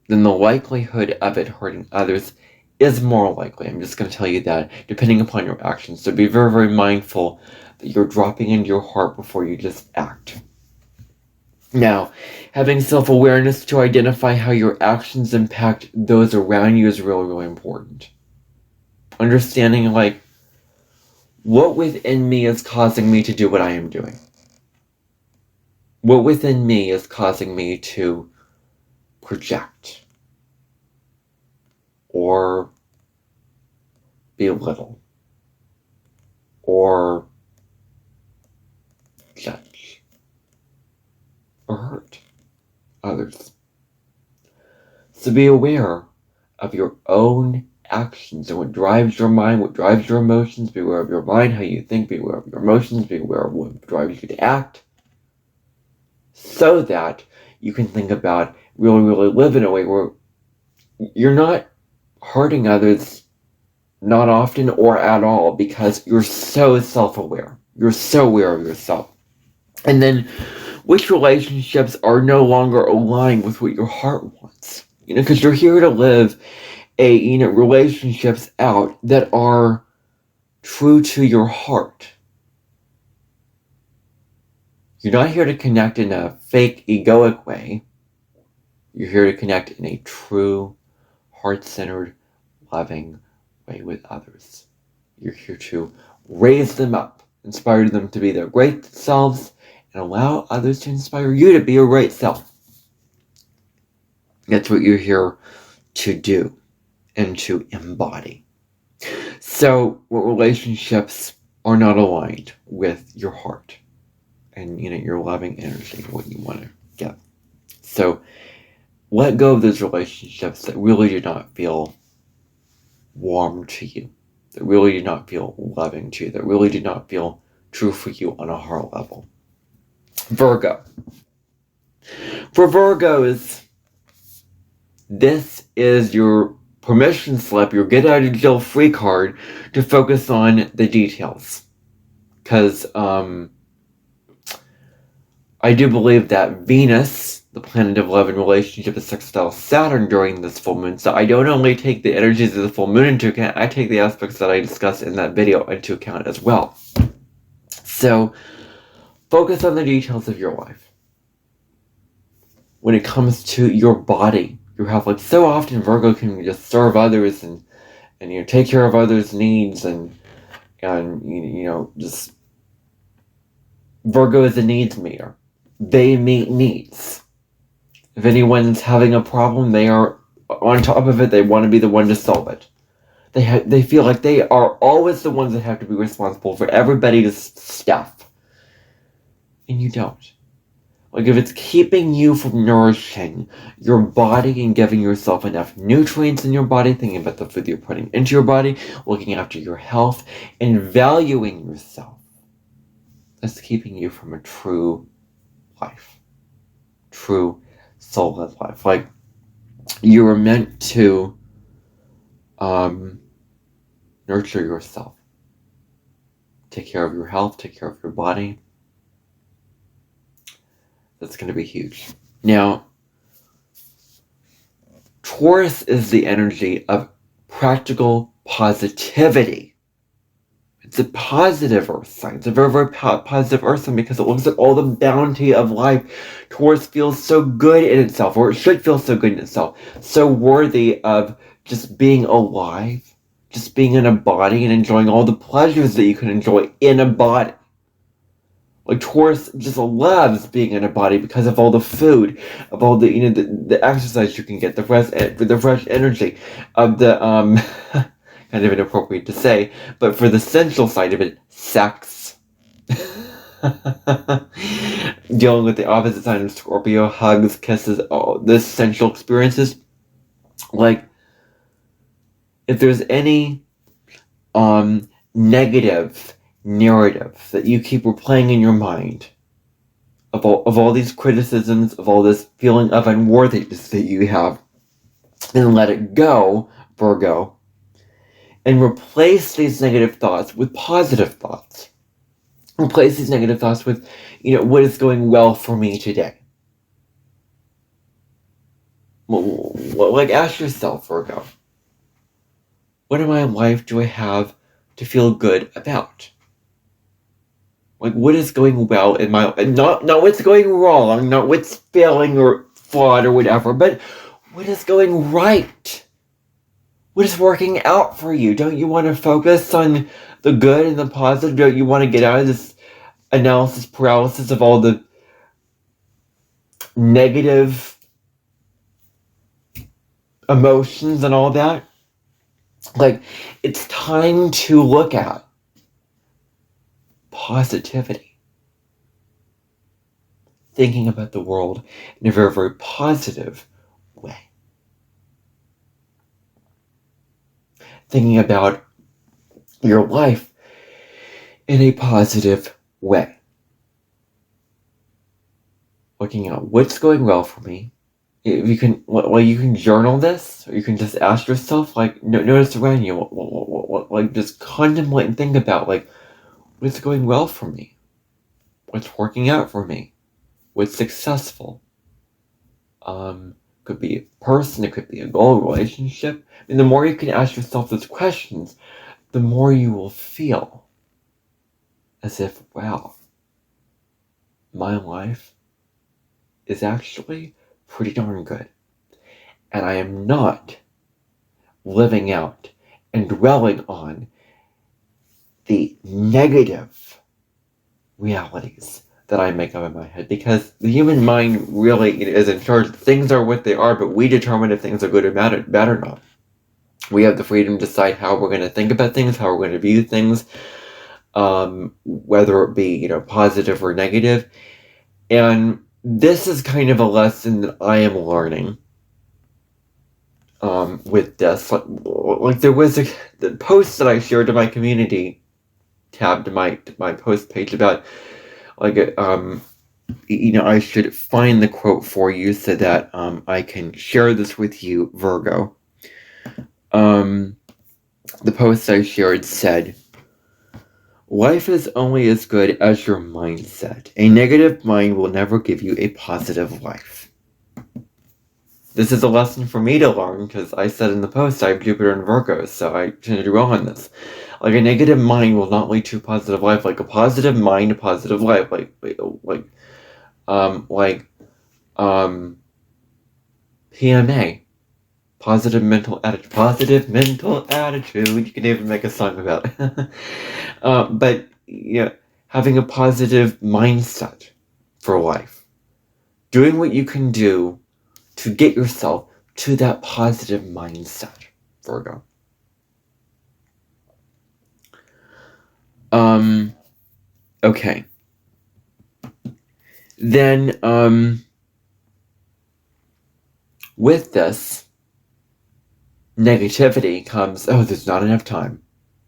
then the likelihood of it hurting others is more likely. I'm just going to tell you that, depending upon your actions. So be very, very mindful that you're dropping into your heart before you just act. Now, having self-awareness to identify how your actions impact those around you is really, really important. Understanding, like, what within me is causing me to do what I am doing? What within me is causing me to project or belittle or judge or hurt others? So be aware of your own actions and what drives your mind, what drives your emotions. Be aware of your mind, how you think. Be aware of your emotions. Be aware of what drives you to act, so that you can think about really live in a way where you're not hurting others, not often or at all, because you're so self-aware. You're so aware of yourself. And then which relationships are no longer aligned with what your heart wants. Because you're here to live relationships out that are true to your heart. You're not here to connect in a fake, egoic way. You're here to connect in a true, heart-centered, loving way with others. You're here to raise them up, inspire them to be their great selves, and allow others to inspire you to be your great self. That's what you're here to do and to embody. So, what relationships are not aligned with your heart and your loving energy, what you want to get. So, let go of those relationships that really do not feel warm to you, that really do not feel loving to you, that really do not feel true for you on a heart level. Virgo. For Virgos, this is your permission slip, your get out of jail free card to focus on the details. Because I do believe that Venus, the planet of love and relationship, is sextile Saturn during this full moon. So I don't only take the energies of the full moon into account, I take the aspects that I discussed in that video into account as well. So focus on the details of your life. When it comes to your body, your health, like so often Virgo can just serve others and take care of others' needs and just Virgo is a needs meter. They meet needs. If anyone's having a problem, they are on top of it. They want to be the one to solve it. They feel like they are always the ones that have to be responsible for everybody's stuff, and you don't. Like, if it's keeping you from nourishing your body and giving yourself enough nutrients in your body, thinking about the food you're putting into your body, looking after your health, and valuing yourself, that's keeping you from a true life. True soul-led life. Like, you were meant to nurture yourself. Take care of your health, take care of your body. That's going to be huge. Now, Taurus is the energy of practical positivity. It's a positive earth sign. It's a very positive earth sign because it looks at all the bounty of life. Taurus feels so good in itself, or it should feel so good in itself. So worthy of just being alive, just being in a body and enjoying all the pleasures that you can enjoy in a body. Like, Taurus just loves being in a body because of all the food, of all the the exercise you can get, the fresh energy, of the kind of inappropriate to say, but for the sensual side of it, sex. Dealing with the opposite side of Scorpio, hugs, kisses, all this sensual experiences. Like, if there's any negative narrative that you keep replaying in your mind of all these criticisms, of all this feeling of unworthiness that you have, then let it go, Virgo, and replace these negative thoughts with positive thoughts. Replace these negative thoughts with, what is going well for me today. Like, ask yourself, Virgo, what in my life do I have to feel good about? Like, what is going well in my life? Not what's going wrong, not what's failing or flawed or whatever, but what is going right? What is working out for you? Don't you want to focus on the good and the positive? Don't you want to get out of this analysis paralysis of all the negative emotions and all that? Like, it's time to look at positivity. Thinking about the world in a very, very positive way. thinking about your life in a positive way. Looking at what's going well for me. If you can, you can journal this, or you can just ask yourself, notice around you, just contemplate and think about, what's going well for me? What's working out for me? What's successful? Could be a person, it could be a goal, a relationship. And the more you can ask yourself those questions, the more you will feel as if, wow, my life is actually pretty darn good. And I am not living out and dwelling on the negative realities that I make up in my head, because the human mind really is in charge. Things are what they are, but we determine if things are good or bad or not. We have the freedom to decide how we're going to think about things, how we're going to view things, whether it be positive or negative. And this is kind of a lesson that I am learning with this. There was the post that I shared to my community tab, to my post page, about I should find the quote for you so that I can share this with you, Virgo. The post I shared said, "Life is only as good as your mindset. A negative mind will never give you a positive life." This is a lesson for me to learn, because I said in the post I have Jupiter and Virgo, so I tend to dwell on this. A negative mind will not lead to a positive life. A positive mind, a positive life. PMA, positive mental attitude. Positive mental attitude. You can even make a song about it. But having a positive mindset for life, doing what you can do to get yourself to that positive mindset, Virgo. Okay. Then, with this negativity comes, there's not enough time.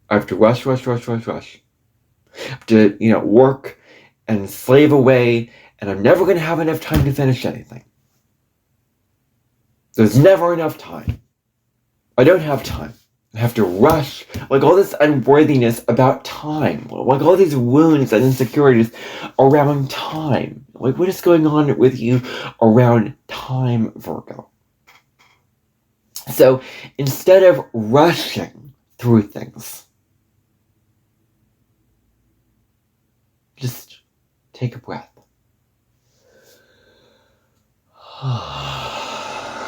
I have to rush. I have to, work and slave away, and I'm never going to have enough time to finish anything. There's never enough time. I don't have time. I have to rush. All this unworthiness about time. All these wounds and insecurities around time. What is going on with you around time, Virgo? So instead of rushing through things, just take a breath.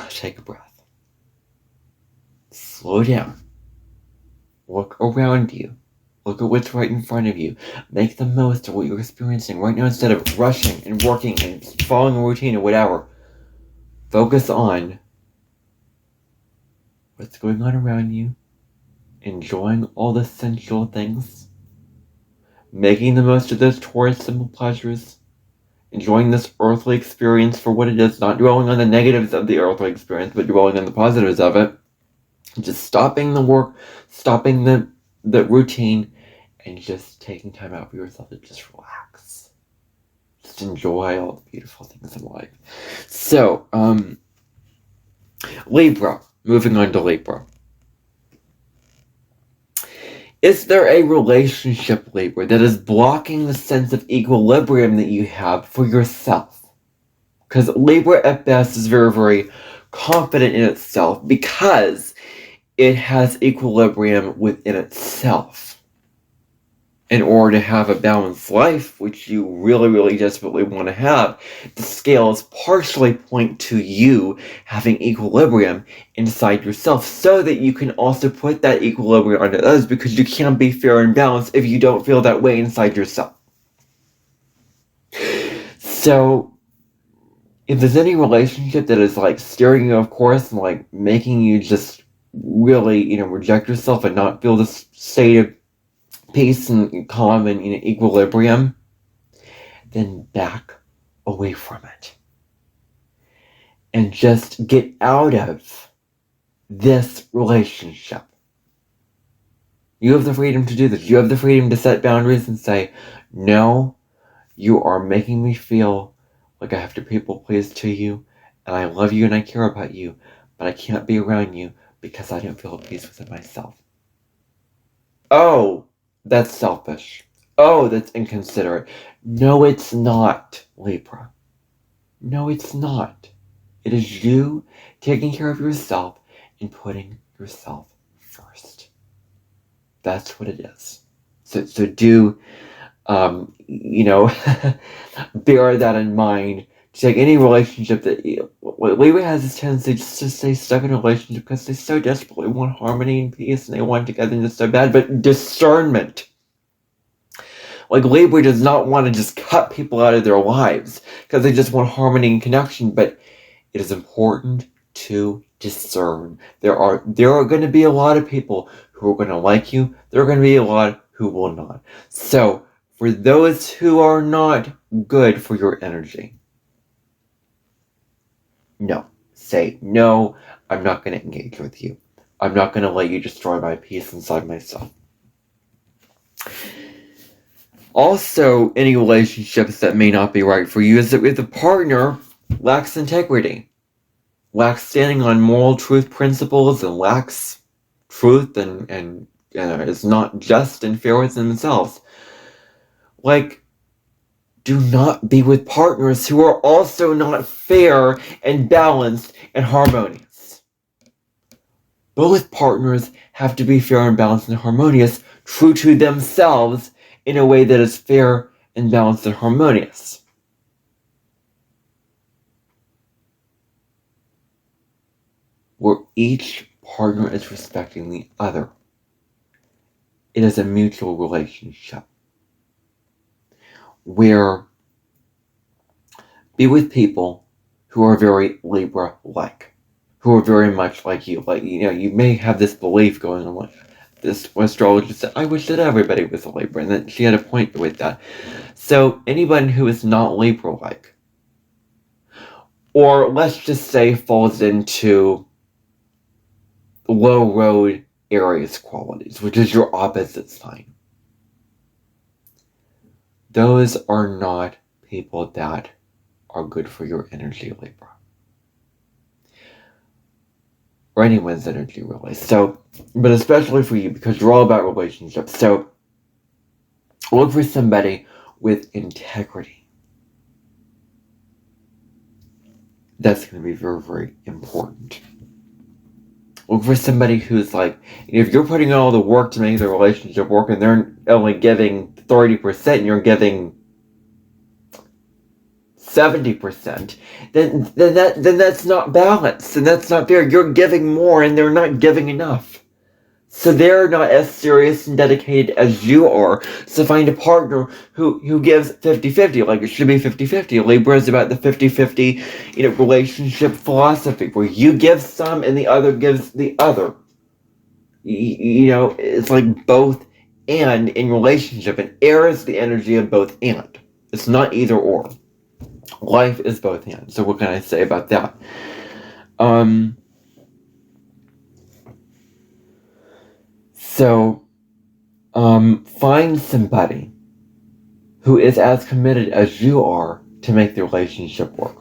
Take a breath. Slow down. Look around you. Look at what's right in front of you. Make the most of what you're experiencing right now, instead of rushing and working and following a routine or whatever. Focus on what's going on around you, enjoying all the sensual things, making the most of those tourist simple pleasures, enjoying this earthly experience for what it is, not dwelling on the negatives of the earthly experience, but dwelling on the positives of it. Just stopping the work, stopping the routine, and just taking time out for yourself to just relax. Just enjoy all the beautiful things in life. So, Libra. Moving on to Libra. Is there a relationship, Libra, that is blocking the sense of equilibrium that you have for yourself? Because Libra at best is very, very confident in itself, because it has equilibrium within itself. In order to have a balanced life, which you really, really desperately want to have, the scales partially point to you having equilibrium inside yourself, so that you can also put that equilibrium onto others, because you can't be fair and balanced if you don't feel that way inside yourself. So, if there's any relationship that is steering you off course and making you just really, reject yourself and not feel this state of peace and calm and equilibrium, then back away from it. And just get out of this relationship. You have the freedom to do this. You have the freedom to set boundaries and say, no, you are making me feel like I have to people please to you, and I love you and I care about you, but I can't be around you because I don't feel at peace within myself. Oh, that's selfish. Oh, that's inconsiderate. No, it's not, Libra. No, it's not. It is you taking care of yourself and putting yourself first. That's what it is. So do, bear that in mind. Take any relationship that Libra has this tendency just to stay stuck in a relationship because they so desperately want harmony and peace and they want togetherness so bad, but discernment. Like, Libra does not want to just cut people out of their lives because they just want harmony and connection, but it is important to discern. There are going to be a lot of people who are going to like you. There are going to be a lot who will not. So, for those who are not good for your energy, no. Say, no, I'm not going to engage with you. I'm not going to let you destroy my peace inside myself. Also, any relationships that may not be right for you is that if the partner lacks integrity, lacks standing on moral truth principles, and lacks truth and is not just and fair with themselves. Like, do not be with partners who are also not fair and balanced and harmonious. Both partners have to be fair and balanced and harmonious, true to themselves in a way that is fair and balanced and harmonious. Where each partner is respecting the other. It is a mutual relationship. Where be with people who are very Libra-like, who are very much like you. Like, you may have this belief going on, like this astrologist said, I wish that everybody was a Libra, and then she had a point with that. So anyone who is not Libra-like, or let's just say falls into low road Aries qualities, which is your opposite sign, those are not people that are good for your energy, Libra. Or anyone's energy, really. So, but especially for you, because you're all about relationships. So, look for somebody with integrity. That's going to be very, very important. Look for somebody who's like, if you're putting in all the work to make the relationship work and they're only giving 30% and you're giving 70%, then that's not balanced, and that's not fair. You're giving more and they're not giving enough. So they're not as serious and dedicated as you are. So find a partner who gives 50-50, like it should be 50-50. Libra is about the 50-50, relationship philosophy, where you give some and the other gives the other. It's like both and in relationship, and air is the energy of both and. It's not either or. Life is both and. So what can I say about that? Find somebody who is as committed as you are to make the relationship work.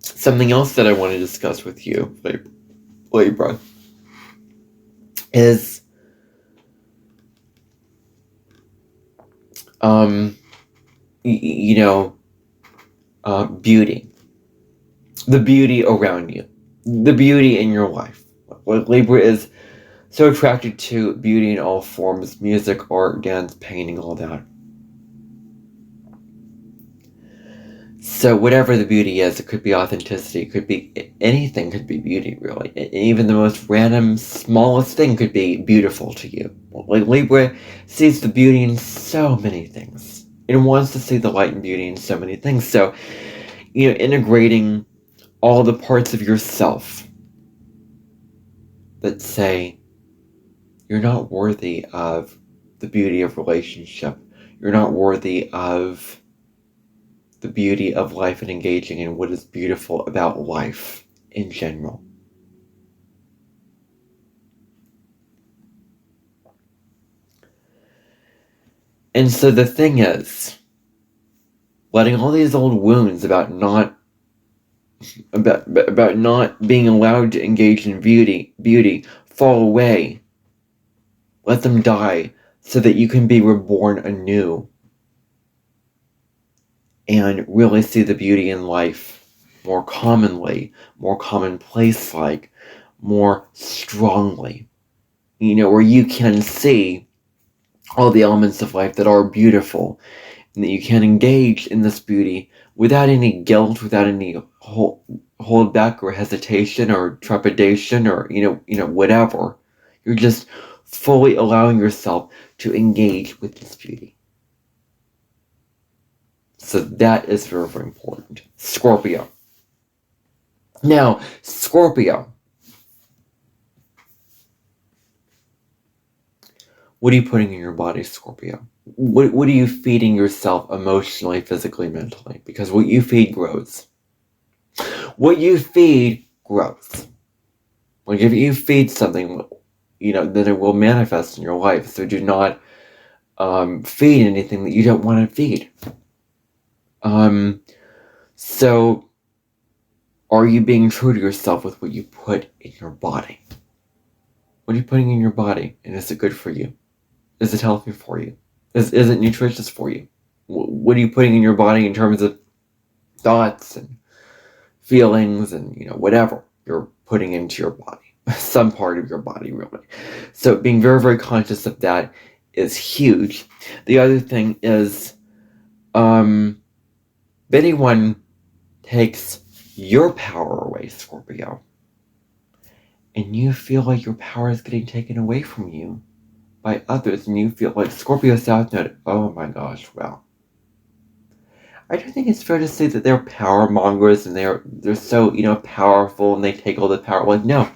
Something else that I want to discuss with you, Libra, is beauty. The beauty around you. The beauty in your life. Like, Libra is so attracted to beauty in all forms: music, art, dance, painting, all that. So whatever the beauty is, it could be authenticity, it could be anything, could be beauty, really. Even the most random, smallest thing could be beautiful to you. Like, Libra sees the beauty in so many things. It wants to see the light and beauty in so many things. So, integrating all the parts of yourself that say, you're not worthy of the beauty of relationship. You're not worthy of the beauty of life and engaging in what is beautiful about life in general. And so the thing is, letting all these old wounds about not being allowed to engage in beauty fall away. Let them die so that you can be reborn anew and really see the beauty in life more commonly, more commonplace-like, more strongly. Where you can see all the elements of life that are beautiful, and that you can engage in this beauty without any guilt, without any hold back or hesitation or trepidation or whatever. You're just fully allowing yourself to engage with this beauty. So that is very, very important. Scorpio. Now, Scorpio. What are you putting in your body, Scorpio? What are you feeding yourself emotionally, physically, mentally? Because what you feed grows. What you feed grows. Like if you feed something, then it will manifest in your life. So do not feed anything that you don't want to feed. So are you being true to yourself with what you put in your body? What are you putting in your body? And is it good for you? Is it healthy for you? Is it nutritious for you? What are you putting in your body in terms of thoughts and feelings and, whatever you're putting into your body? Some part of your body, really. So being very, very conscious of that is huge. The other thing is, if anyone takes your power away, Scorpio, and you feel like your power is getting taken away from you by others, and you feel like Scorpio South Node, oh my gosh, well, I don't think it's fair to say that they're power mongers and they're so, powerful and they take all the power. Like, no.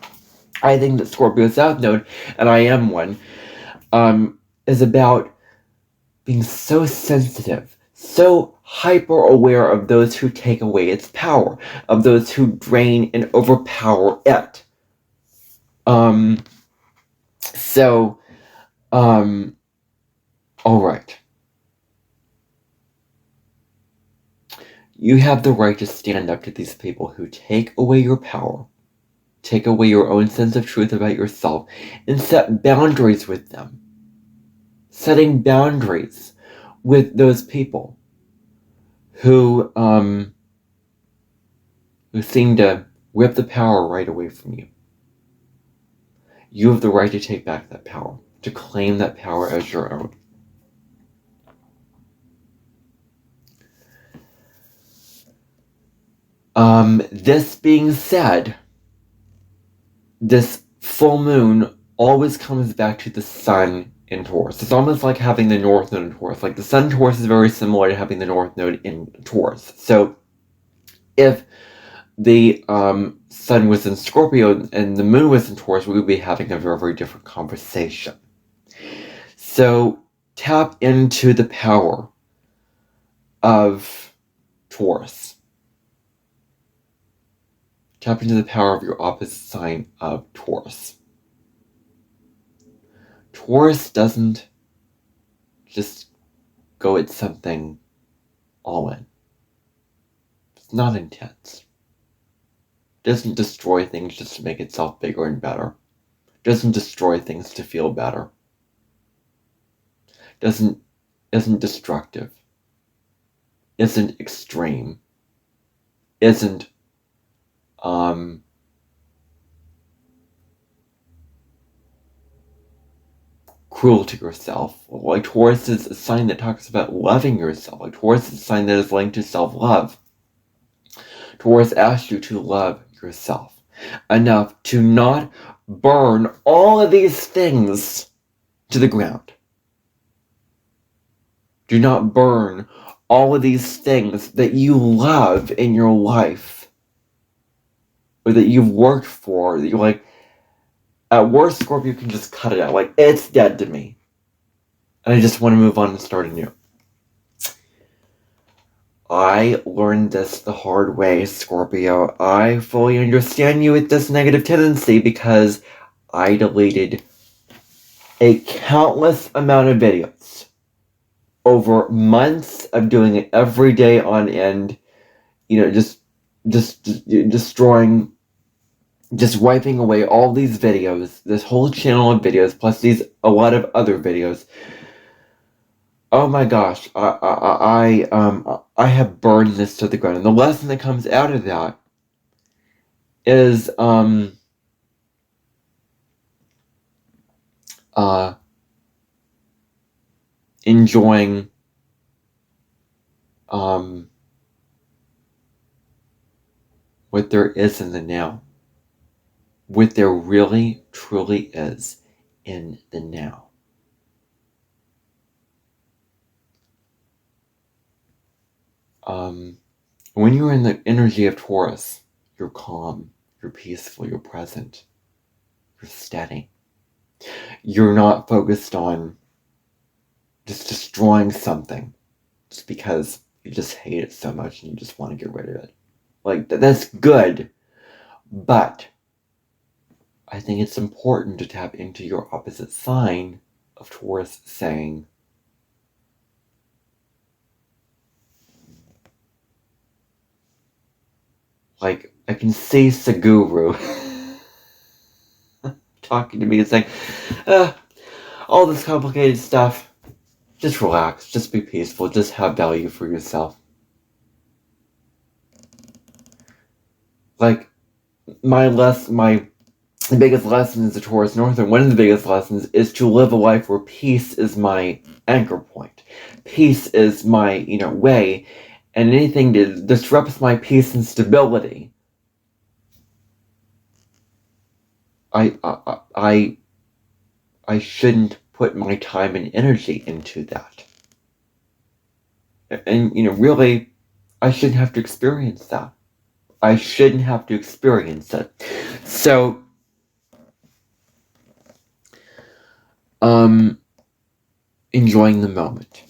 I think that Scorpio South Node, and I am one, is about being so sensitive, so hyper aware of those who take away its power, of those who drain and overpower it. All right. You have the right to stand up to these people who take away your power, take away your own sense of truth about yourself, and set boundaries with them. Setting boundaries with those people who seem to rip the power right away from you. You have the right to take back that power, to claim that power as your own. This being said, this full moon always comes back to the sun in Taurus. It's almost like having the North Node in Taurus. Like the Sun in Taurus is very similar to having the North Node in Taurus. So if the Sun was in Scorpio and the Moon was in Taurus, we would be having a very, very different conversation. So tap into the power of Taurus. Tap into the power of your opposite sign of Taurus. Taurus doesn't just go at something all in. It's not intense. It doesn't destroy things just to make itself bigger and better. It doesn't destroy things to feel better. Isn't destructive. Isn't extreme. Isn't cruel to yourself. Like Taurus is a sign that talks about loving yourself. Like Taurus is a sign that is linked to self-love. Taurus asks you to love yourself enough to not burn all of these things to the ground. Do not burn all of these things that you love in your life, or that you've worked for, that you're like, at worst, Scorpio can just cut it out. Like, it's dead to me. And I just want to move on and start anew. I learned this the hard way, Scorpio. I fully understand you with this negative tendency because I deleted a countless amount of videos over months of doing it every day on end, just destroying, just wiping away all these videos, this whole channel of videos, plus a lot of other videos. Oh my gosh, I have burned this to the ground. And the lesson that comes out of that is, enjoying, what there is in the now. What there really, truly is in the now. When you're in the energy of Taurus, you're calm, you're peaceful, you're present, you're steady. You're not focused on just destroying something just because you just hate it so much and you just want to get rid of it. Like, that's good, but I think it's important to tap into your opposite sign of Taurus saying, like, I can see Saguru talking to me and saying, all this complicated stuff, just relax, just be peaceful, just have value for yourself. Like, the biggest lesson as a Taurus Northern, one of the biggest lessons is to live a life where peace is my anchor point. Peace is my, way, and anything that disrupts my peace and stability, I shouldn't put my time and energy into that. And, really, I shouldn't have to experience that. I shouldn't have to experience it. So, enjoying the moment.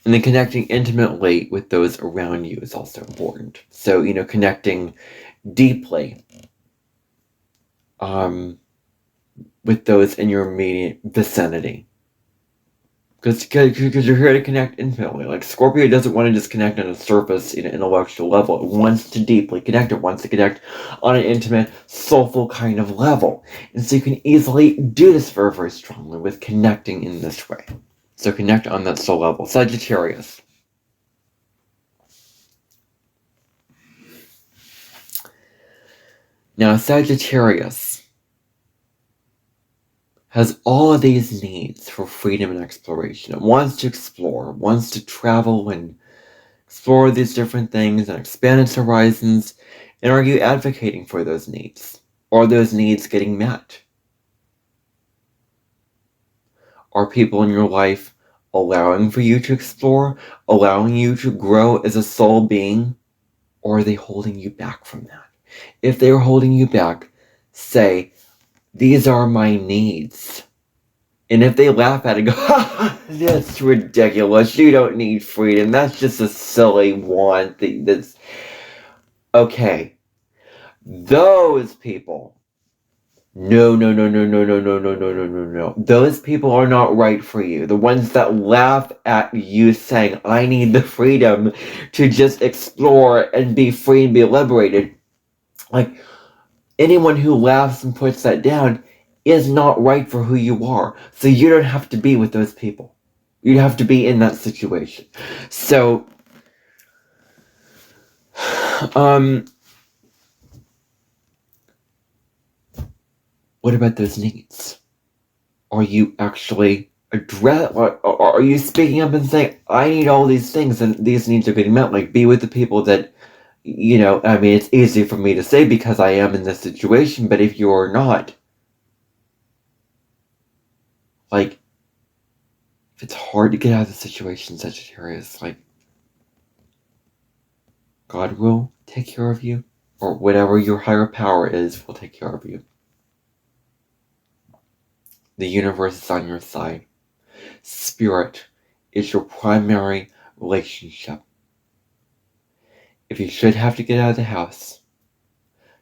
And then connecting intimately with those around you is also important. So, connecting deeply with those in your immediate vicinity. Because you're here to connect intimately. Like, Scorpio doesn't want to just connect on a surface, intellectual level. It wants to deeply connect. It wants to connect on an intimate, soulful kind of level. And so you can easily do this very, very strongly with connecting in this way. So connect on that soul level. Sagittarius. Now, Sagittarius has all of these needs for freedom and exploration. It wants to explore, wants to travel and explore these different things and expand its horizons. And are you advocating for those needs? Are those needs getting met? Are people in your life allowing for you to explore, allowing you to grow as a soul being? Or are they holding you back from that? If they're holding you back, say, these are my needs. And if they laugh at it and go, ha, that's ridiculous, you don't need freedom, that's just a silly want, that's... Okay. Those people, no. Those people are not right for you. The ones that laugh at you saying, I need the freedom to just explore and be free and be liberated. Like, anyone who laughs and puts that down is not right for who you are. So you don't have to be with those people. You have to be in that situation. So, what about those needs? Are you actually are you speaking up and saying, I need all these things and these needs are getting met? Like, be with the people that, it's easy for me to say because I am in this situation, but if you're not, like, if it's hard to get out of the situation, Sagittarius, like, God will take care of you, or whatever your higher power is will take care of you. The universe is on your side. Spirit is your primary relationship. If you should have to get out of the house,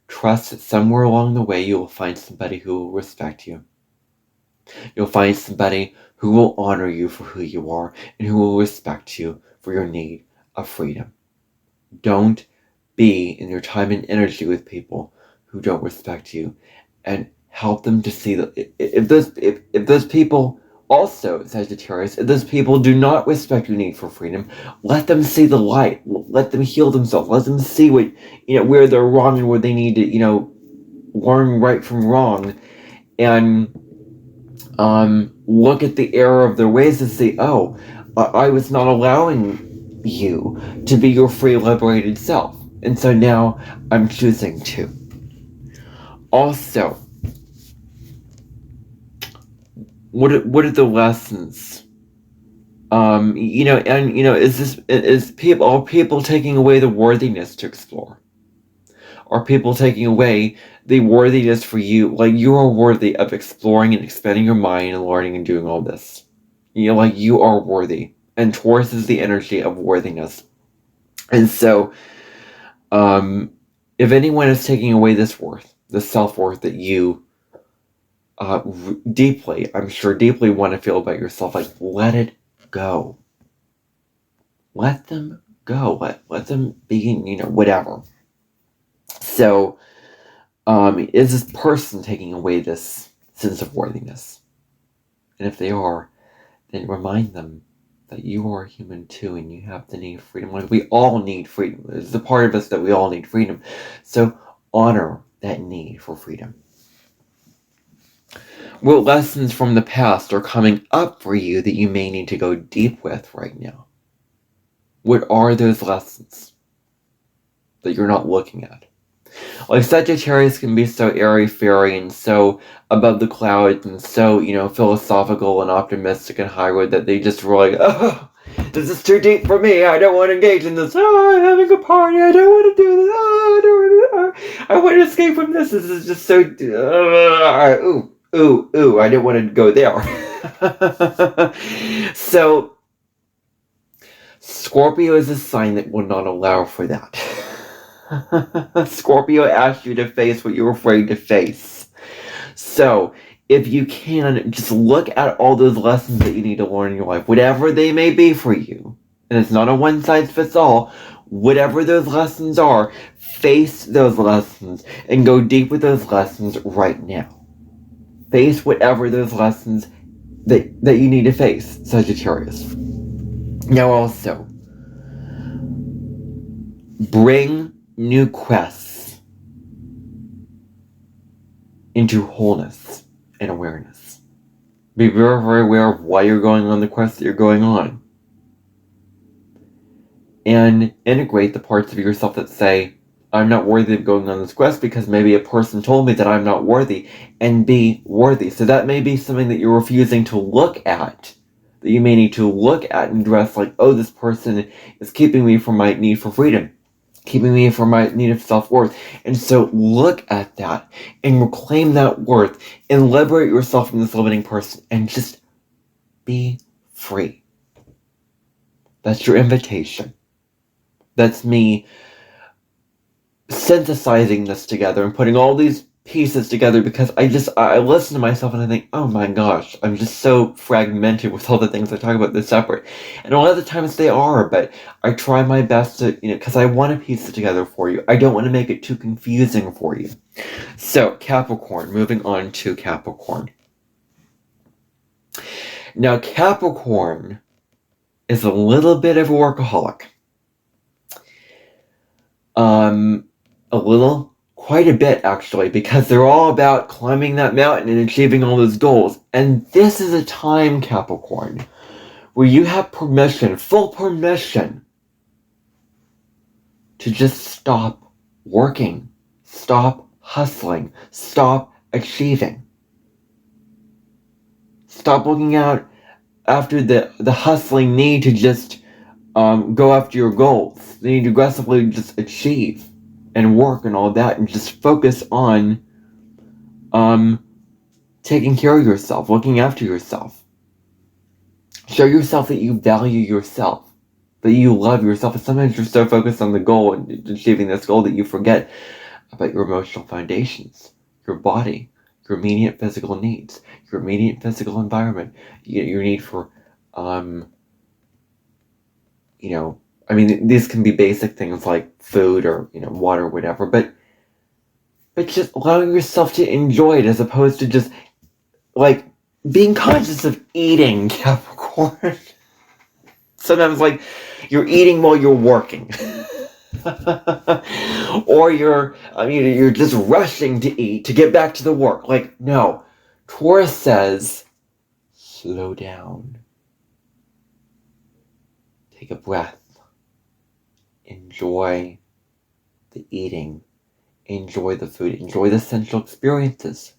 trust that somewhere along the way you will find somebody who will respect you. You'll find somebody who will honor you for who you are, and who will respect you for your need of freedom. Don't be in your time and energy with people who don't respect you, and help them to see that if those people also, Sagittarius, if those people do not respect your need for freedom, let them see the light. Let them heal themselves. Let them see what, where they're wrong and where they need to, learn right from wrong, and look at the error of their ways and say, oh, I was not allowing you to be your free, liberated self. And so now I'm choosing to. Also, what are the lessons? Are people taking away the worthiness to explore? Are people taking away the worthiness for you? Like, you are worthy of exploring and expanding your mind and learning and doing all this. You are worthy. And Taurus is the energy of worthiness. And so, if anyone is taking away this worth, the self-worth that you deeply want to feel about yourself, let it go. Let them go. Let them be, whatever. So, is this person taking away this sense of worthiness? And if they are, then remind them that you are human too, and you have the need for freedom. We all need freedom. There's a part of us that we all need freedom. So honor that need for freedom. What lessons from the past are coming up for you that you may need to go deep with right now? What are those lessons that you're not looking at? Like, Sagittarius can be so airy-fairy and so above the clouds and so, philosophical and optimistic and high road that they just were like, oh, this is too deep for me. I don't want to engage in this. Oh, I'm having a party. I don't want to do this. Oh, I want to escape from this. This is just so... Ooh, I didn't want to go there. So, Scorpio is a sign that will not allow for that. Scorpio asked you to face what you're afraid to face. So, if you can, just look at all those lessons that you need to learn in your life, whatever they may be for you. And it's not a one-size-fits-all. Whatever those lessons are, face those lessons and go deep with those lessons right now. Face whatever those lessons that you need to face, Sagittarius. Now also, bring new quests into wholeness and awareness. Be very, very aware of why you're going on the quest that you're going on. And integrate the parts of yourself that say, I'm not worthy of going on this quest because maybe a person told me that I'm not worthy, and be worthy. So that may be something that you're refusing to look at, that you may need to look at and address, like, oh, this person is keeping me from my need for freedom, keeping me from my need of self-worth. And so look at that and reclaim that worth and liberate yourself from this limiting person and just be free. That's your invitation. That's me synthesizing this together and putting all these pieces together, because I listen to myself and I think, oh my gosh, I'm just so fragmented with all the things I talk about. They're separate. And a lot of the times they are, but I try my best to, because I want to piece it together for you. I don't want to make it too confusing for you. So, Capricorn, moving on to Capricorn. Now, Capricorn is a little bit of a workaholic. Quite a bit, actually, because they're all about climbing that mountain and achieving all those goals. And this is a time, Capricorn, where you have permission, full permission, to just stop working, stop hustling, stop achieving. Stop looking out after the hustling need to just go after your goals. They need to aggressively just achieve and work and all that, and just focus on taking care of yourself, looking after yourself. Show yourself that you value yourself, that you love yourself. And sometimes you're so focused on the goal and achieving this goal that you forget about your emotional foundations, your body, your immediate physical needs, your immediate physical environment, your need for, I mean, these can be basic things like food or, water or whatever, but just allowing yourself to enjoy it as opposed to just, like, being conscious of eating, Capricorn. Sometimes, like, you're eating while you're working. Or you're just rushing to eat to get back to the work. Like, no. Taurus says, slow down. Take a breath. Enjoy the eating. Enjoy the food. Enjoy the sensual experiences.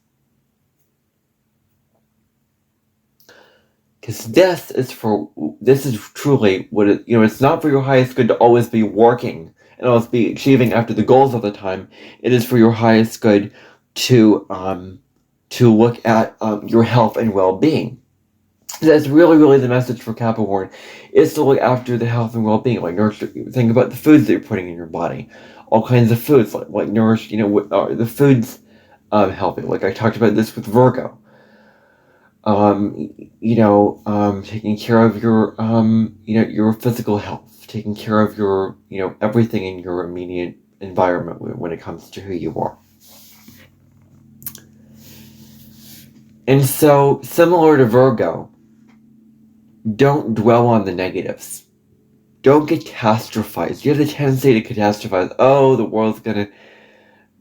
Because this is truly what it's not for your highest good to always be working and always be achieving after the goals all the time. It is for your highest good to look at your health and well-being. That's really, really the message for Capricorn, is to look after the health and well-being. Like, think about the foods that you're putting in your body. All kinds of foods, like nourish, the foods helping. Like I talked about this with Virgo. Taking care of your, your physical health, taking care of your, everything in your immediate environment when it comes to who you are. And so, similar to Virgo, don't dwell on the negatives. Don't catastrophize. You have the tendency to catastrophize. Oh, the world's going to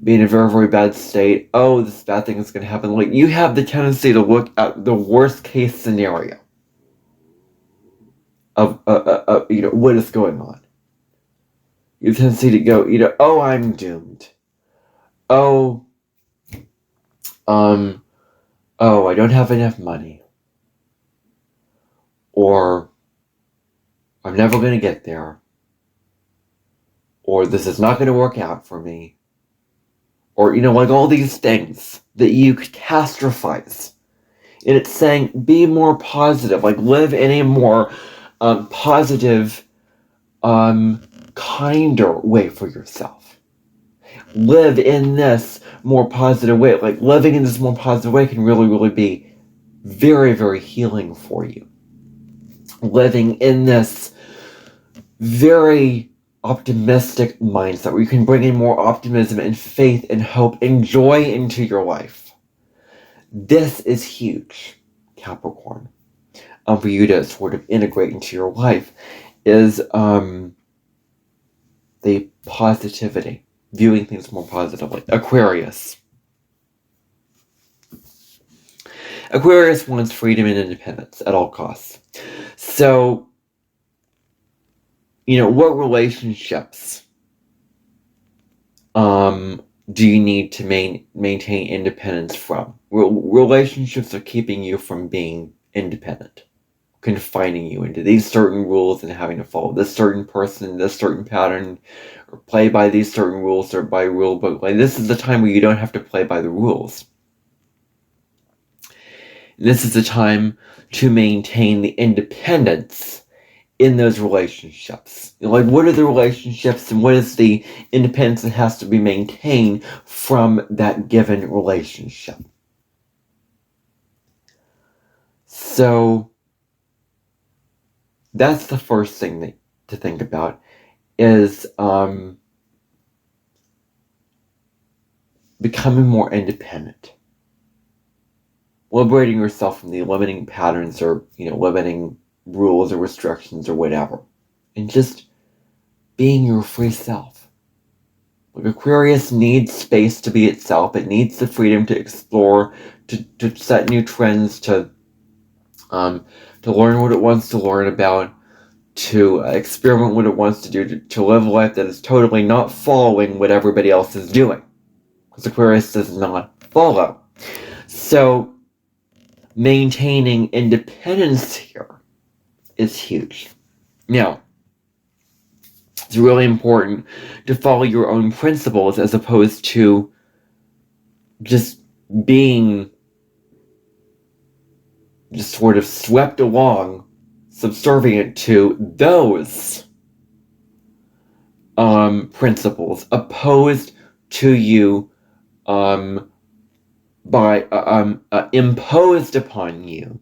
be in a very, very bad state. Oh, this bad thing is going to happen. Like, you have the tendency to look at the worst case scenario of what is going on. You have the tendency to go, oh, I'm doomed. Oh, I don't have enough money. Or, I'm never going to get there. Or, this is not going to work out for me. Or, like all these things that you catastrophize. And it's saying, be more positive. Like, live in a more positive, kinder way for yourself. Live in this more positive way. Like, living in this more positive way can really, really be very, very healing for you. Living in this very optimistic mindset where you can bring in more optimism and faith and hope and joy into your life. This is huge, Capricorn. For you to sort of integrate into your life is the positivity, viewing things more positively. Aquarius. Aquarius wants freedom and independence at all costs. So, what relationships do you need to maintain independence from? Relationships are keeping you from being independent, confining you into these certain rules and having to follow this certain person, this certain pattern, or play by these certain rules or by rule book. Like, this is the time where you don't have to play by the rules. This is the time to maintain the independence in those relationships. Like, what are the relationships and what is the independence that has to be maintained from that given relationship? So, that's the first thing to think about, is becoming more independent. Liberating yourself from the limiting patterns or, limiting rules or restrictions or whatever. And just being your free self. Like, Aquarius needs space to be itself. It needs the freedom to explore, to set new trends, to learn what it wants to learn about, to experiment what it wants to do, to live a life that is totally not following what everybody else is doing. Because Aquarius does not follow. So, maintaining independence here is huge. Now, it's really important to follow your own principles as opposed to just being just sort of swept along, subservient to those principles, opposed to you imposed upon you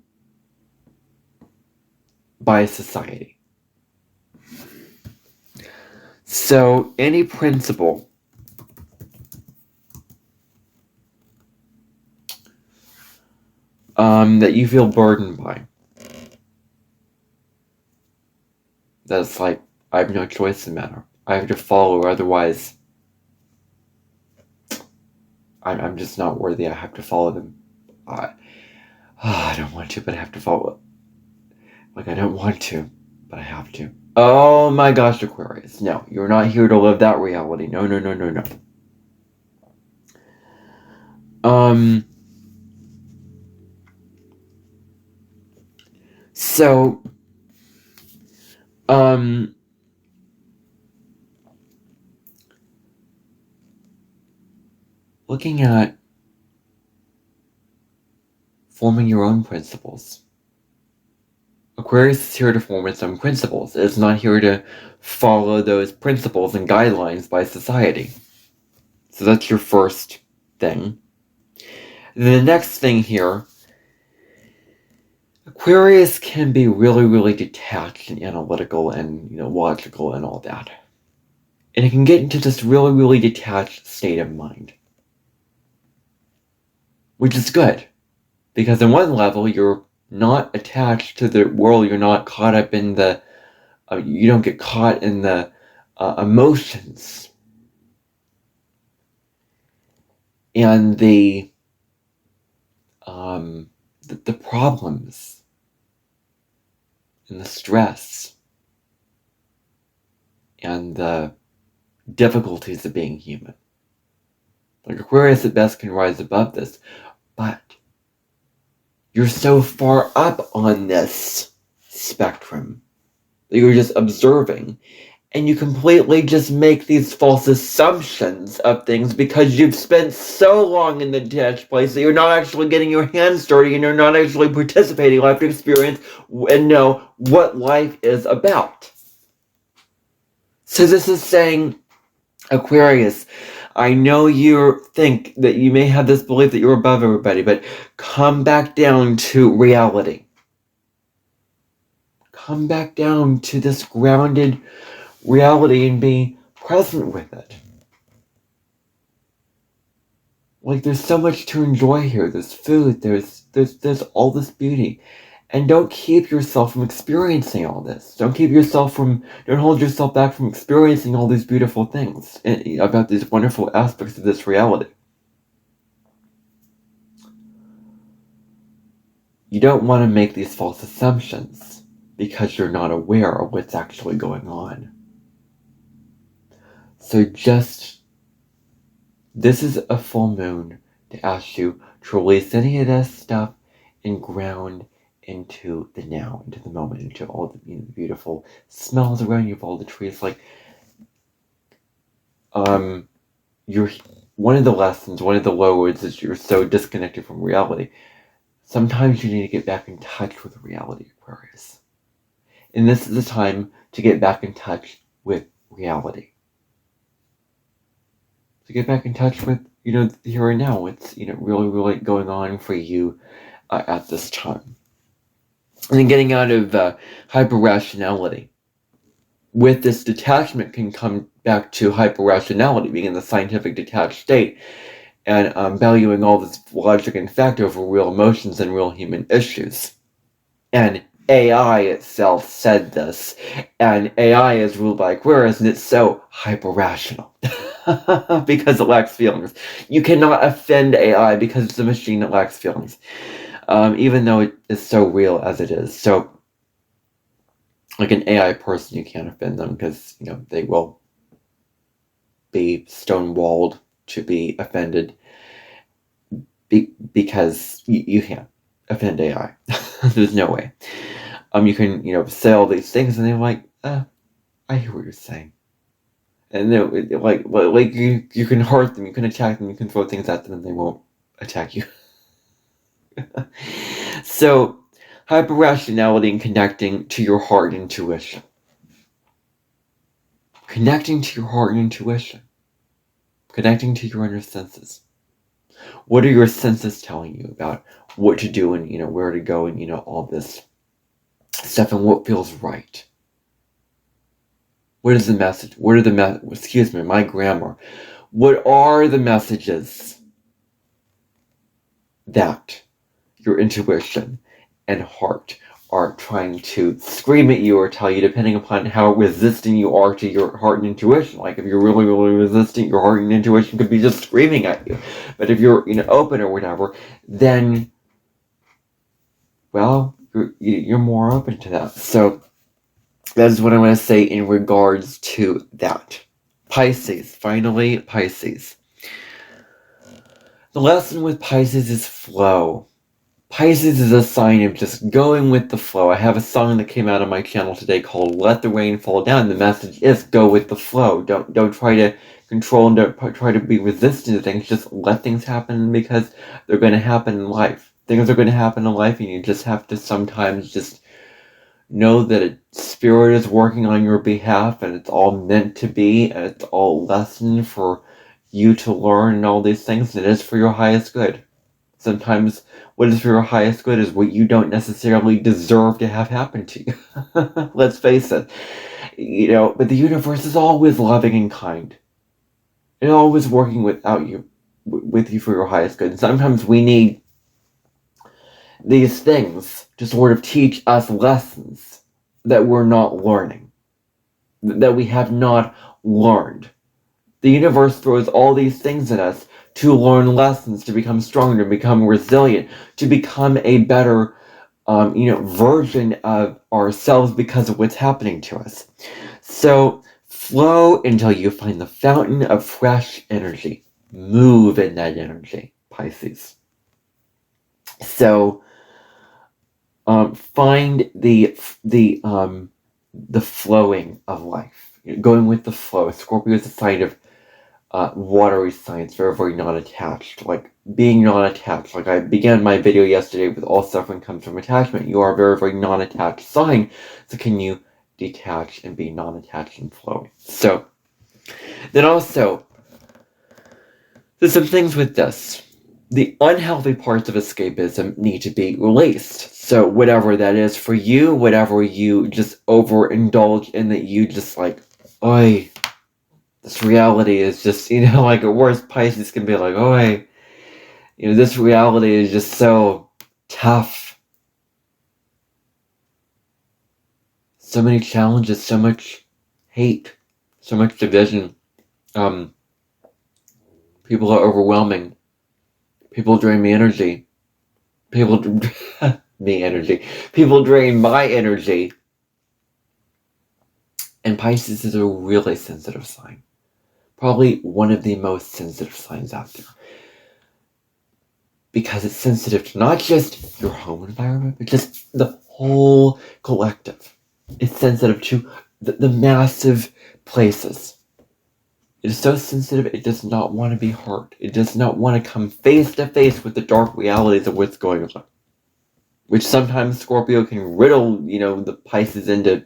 by society. So any principle that you feel burdened by, that's like, I have no choice in the matter. I have to follow, otherwise I'm just not worthy. I have to follow them. I don't want to, but I have to follow. Like, I don't want to, but I have to. Oh my gosh, Aquarius. No, you're not here to live that reality. No, no, no, no, no. So, looking at forming your own principles. Aquarius is here to form its own principles. It's not here to follow those principles and guidelines by society. So that's your first thing. And then the next thing here, Aquarius can be really, really detached and analytical and, logical and all that. And it can get into this really, really detached state of mind. Which is good. Because on one level, you're not attached to the world. You're not caught up in the... you don't get caught in the emotions. And the problems. And the stress. And the difficulties of being human. Like, Aquarius at best can rise above this. But you're so far up on this spectrum that you're just observing, and you completely just make these false assumptions of things because you've spent so long in the detached place that you're not actually getting your hands dirty and you're not actually participating in life experience and know what life is about. So this is saying, Aquarius, I know you think that you may have this belief that you're above everybody, but come back down to reality. Come back down to this grounded reality and be present with it. Like, there's so much to enjoy here. There's food, there's all this beauty. And don't keep yourself from experiencing all this. Don't hold yourself back from experiencing all these beautiful things about these wonderful aspects of this reality. You don't want to make these false assumptions because you're not aware of what's actually going on. So this is a full moon to ask you to release any of this stuff and ground into the now, into the moment, into all the beautiful smells around you, of all the trees. Like, one of the lessons, one of the lows is you're so disconnected from reality. Sometimes you need to get back in touch with reality, Aquarius. And this is the time to get back in touch with reality. To get back in touch with, the here and now. What's, really, really going on for you at this time. And then getting out of hyper-rationality. With this detachment can come back to hyper-rationality, being in the scientific detached state, and valuing all this logic and fact over real emotions and real human issues. And AI itself said this, and AI is ruled by Aquarius, and it's so hyper-rational. Because it lacks feelings. You cannot offend AI because it's a machine that lacks feelings. Even though it is so real as it is. So, like an AI person, you can't offend them because, they will be stonewalled to be offended because you can't offend AI. There's no way. You can, say all these things and they're like, I hear what you're saying. And like you can hurt them, you can attack them, you can throw things at them and they won't attack you. So, hyper-rationality and connecting to your heart and intuition. Connecting to your heart and intuition. Connecting to your inner senses. What are your senses telling you about what to do and, where to go and, all this stuff and what feels right? What is the message? What are the excuse me, my grammar. What are the messages that your intuition and heart are trying to scream at you or tell you, depending upon how resistant you are to your heart and intuition? Like, if you're really, really resistant, your heart and intuition could be just screaming at you. But if you're, open or whatever, then, well, you're more open to that. So that is what I'm going to say in regards to that. Pisces. Finally, Pisces. The lesson with Pisces is flow. Pisces is a sign of just going with the flow. I have a song that came out on my channel today called Let the Rain Fall Down. The message is go with the flow. Don't try to control and don't try to be resistant to things. Just let things happen because they're going to happen in life. Things are going to happen in life, and you just have to sometimes just know that a spirit is working on your behalf, and it's all meant to be, and it's all lesson for you to learn and all these things, and it is for your highest good. Sometimes what is for your highest good is what you don't necessarily deserve to have happen to you. Let's face it. But the universe is always loving and kind. It's always working with you for your highest good. And sometimes we need these things to sort of teach us lessons that we're not learning, that we have not learned. The universe throws all these things at us to learn lessons, to become stronger, to become resilient, to become a better, version of ourselves because of what's happening to us. So flow until you find the fountain of fresh energy. Move in that energy, Pisces. So find the flowing of life, going with the flow. Scorpio is a sign of watery signs, very, very non-attached. Like being non-attached. Like I began my video yesterday with all suffering comes from attachment. You are a very, very non-attached sign. So can you detach and be non-attached and flowing? So then also, there's some things with this. The unhealthy parts of escapism need to be released. So whatever that is for you, whatever you just overindulge in, that you just like, oi, this reality is just, like at worst, Pisces can be like, oi, this reality is just so tough. So many challenges, so much hate, so much division. People are overwhelming. People drain me energy. People drain my energy. And Pisces is a really sensitive sign. Probably one of the most sensitive signs out there. Because it's sensitive to not just your home environment, but just the whole collective. It's sensitive to the massive places. It is so sensitive, it does not want to be hurt. It does not want to come face to face with the dark realities of what's going on. Which sometimes Scorpio can riddle, the Pisces into,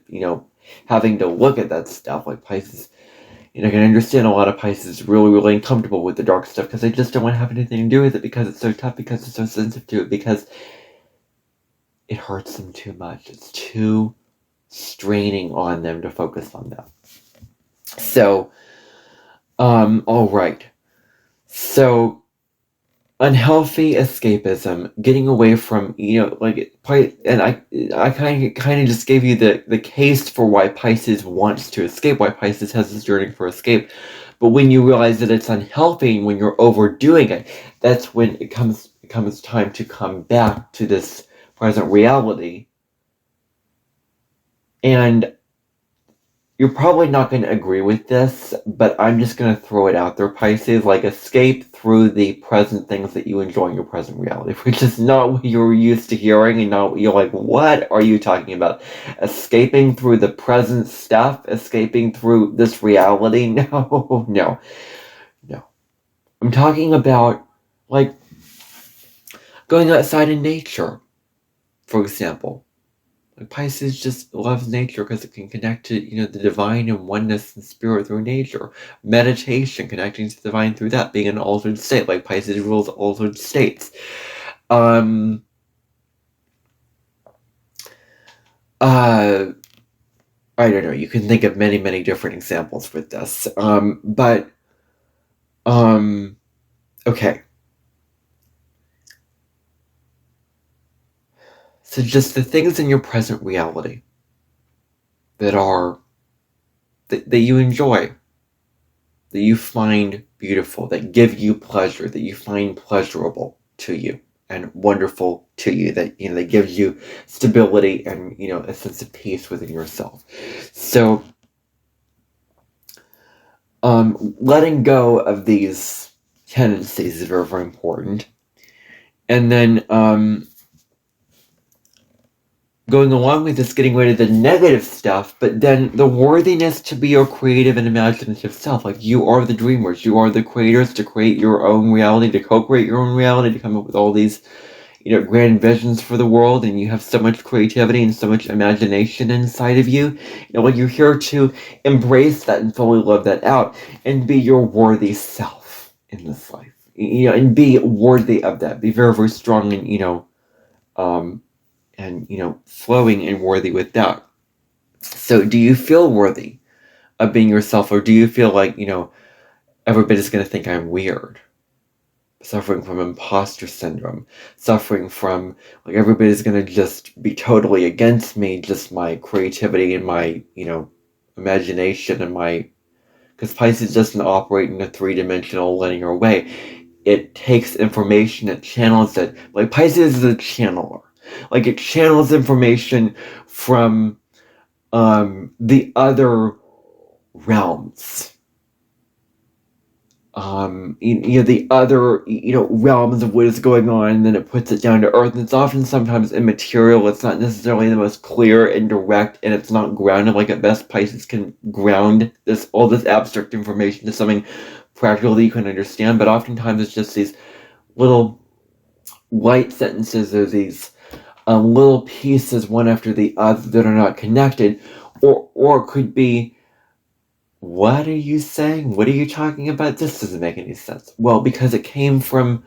having to look at that stuff. Like Pisces, I can understand a lot of Pisces really, really uncomfortable with the dark stuff because they just don't want to have anything to do with it because it's so tough, because it's so sensitive to it, because it hurts them too much. It's too straining on them to focus on that. So, all right. So, unhealthy escapism, getting away from, and I kind of just gave you the case for why Pisces wants to escape, why Pisces has this yearning for escape. But when you realize that it's unhealthy, when you're overdoing it, that's when it comes time to come back to this present reality. And you're probably not going to agree with this, but I'm just going to throw it out there, Pisces. Like, escape through the present things that you enjoy in your present reality, which is not what you're used to hearing, and not you're like, what are you talking about? Escaping through the present stuff? Escaping through this reality? No. I'm talking about, like, going outside in nature, for example. Pisces just loves nature because it can connect to, the divine and oneness and spirit through nature. Meditation, connecting to the divine through that, being an altered state, like Pisces rules altered states. I don't know, you can think of many, many different examples with this. Okay. So just the things in your present reality that you enjoy, that you find beautiful, that give you pleasure, that you find pleasurable to you and wonderful to you, that that gives you stability and a sense of peace within yourself. So letting go of these tendencies is very, very important. And then going along with this, getting rid of the negative stuff, but then the worthiness to be your creative and imaginative self. Like, you are the dreamers, you are the creators to create your own reality, to co-create your own reality, to come up with all these, grand visions for the world, and you have so much creativity and so much imagination inside of you. Like, you're here to embrace that and fully live that out and be your worthy self in this life. And be worthy of that. Be very, very strong and flowing and worthy with that. So do you feel worthy of being yourself, or do you feel like, everybody's going to think I'm weird? Suffering from imposter syndrome, suffering from, like, everybody's going to just be totally against me, just my creativity and my, imagination and because Pisces doesn't operate in a three-dimensional linear way. It takes information, it channels it. Like, Pisces is a channeler. Like, it channels information from the other realms. The other, realms of what is going on, and then it puts it down to earth. And it's often sometimes immaterial. It's not necessarily the most clear and direct, and it's not grounded. Like, at best, Pisces can ground all this abstract information to something practical that you can understand. But oftentimes it's just these little light sentences, or these little pieces, one after the other, that are not connected, or it could be, what are you saying? What are you talking about? This doesn't make any sense. Well, because it came from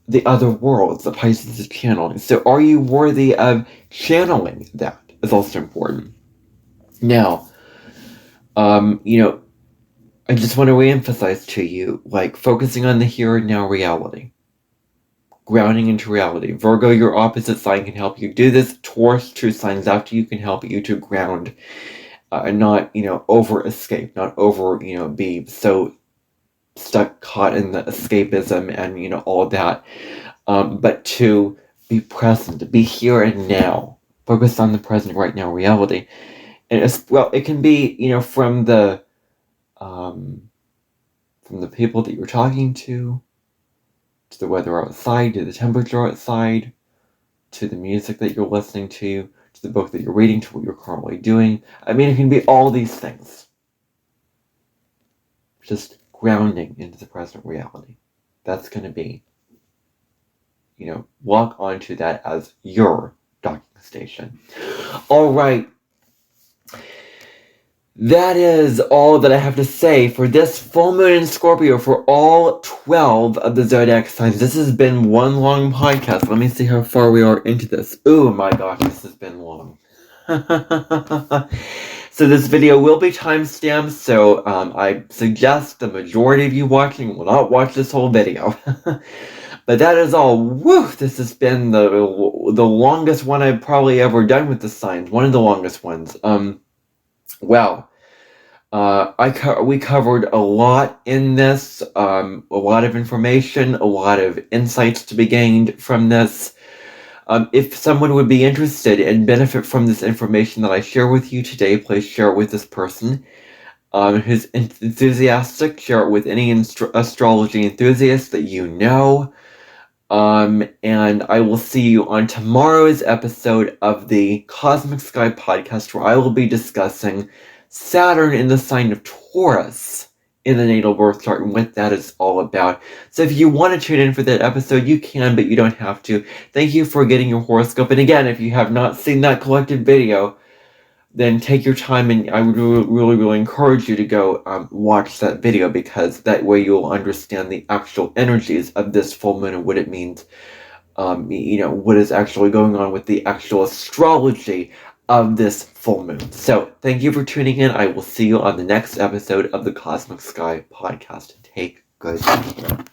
the other worlds that Pisces is channeling. So are you worthy of channeling that? Is also important. Now, I just want to reemphasize to you, like, focusing on the here and now reality. Grounding into reality. Virgo, your opposite sign, can help you do this. Taurus, two signs after you, can help you to ground and not, over escape, not over, be so stuck, caught in the escapism and, all of that. But to be present, to be here and now. Focus on the present, right now reality. And it can be, from the people that you're talking to the weather outside, to the temperature outside, to the music that you're listening to the book that you're reading, to what you're currently doing. I mean, it can be all these things. Just grounding into the present reality. That's going to be, walk onto that as your docking station. All right. That is all that I have to say for this full moon in Scorpio for all 12 of the zodiac signs. This has been one long podcast. Let me see how far we are into this. Oh my gosh, this has been long. So this video will be timestamped, so I suggest the majority of you watching will not watch this whole video. But that is all. Woo! This has been the longest one I've probably ever done with the signs. One of the longest ones. Wow. We covered a lot in this, a lot of information, a lot of insights to be gained from this. If someone would be interested and benefit from this information that I share with you today, please share it with this person who's enthusiastic. Share it with any astrology enthusiast that you know. And I will see you on tomorrow's episode of the Cosmic Sky podcast, where I will be discussing Saturn in the sign of Taurus in the natal birth chart and what that is all about. So if you want to tune in for that episode, you can, but you don't have to. Thank you for getting your horoscope. And again, if you have not seen that collected video, then take your time, and I would really encourage you to go watch that video, because that way you'll understand the actual energies of this full moon and what it means. What is actually going on with the actual astrology of this full moon. So thank you for tuning in. I will see you on the next episode of the Cosmic Sky podcast. Take good care.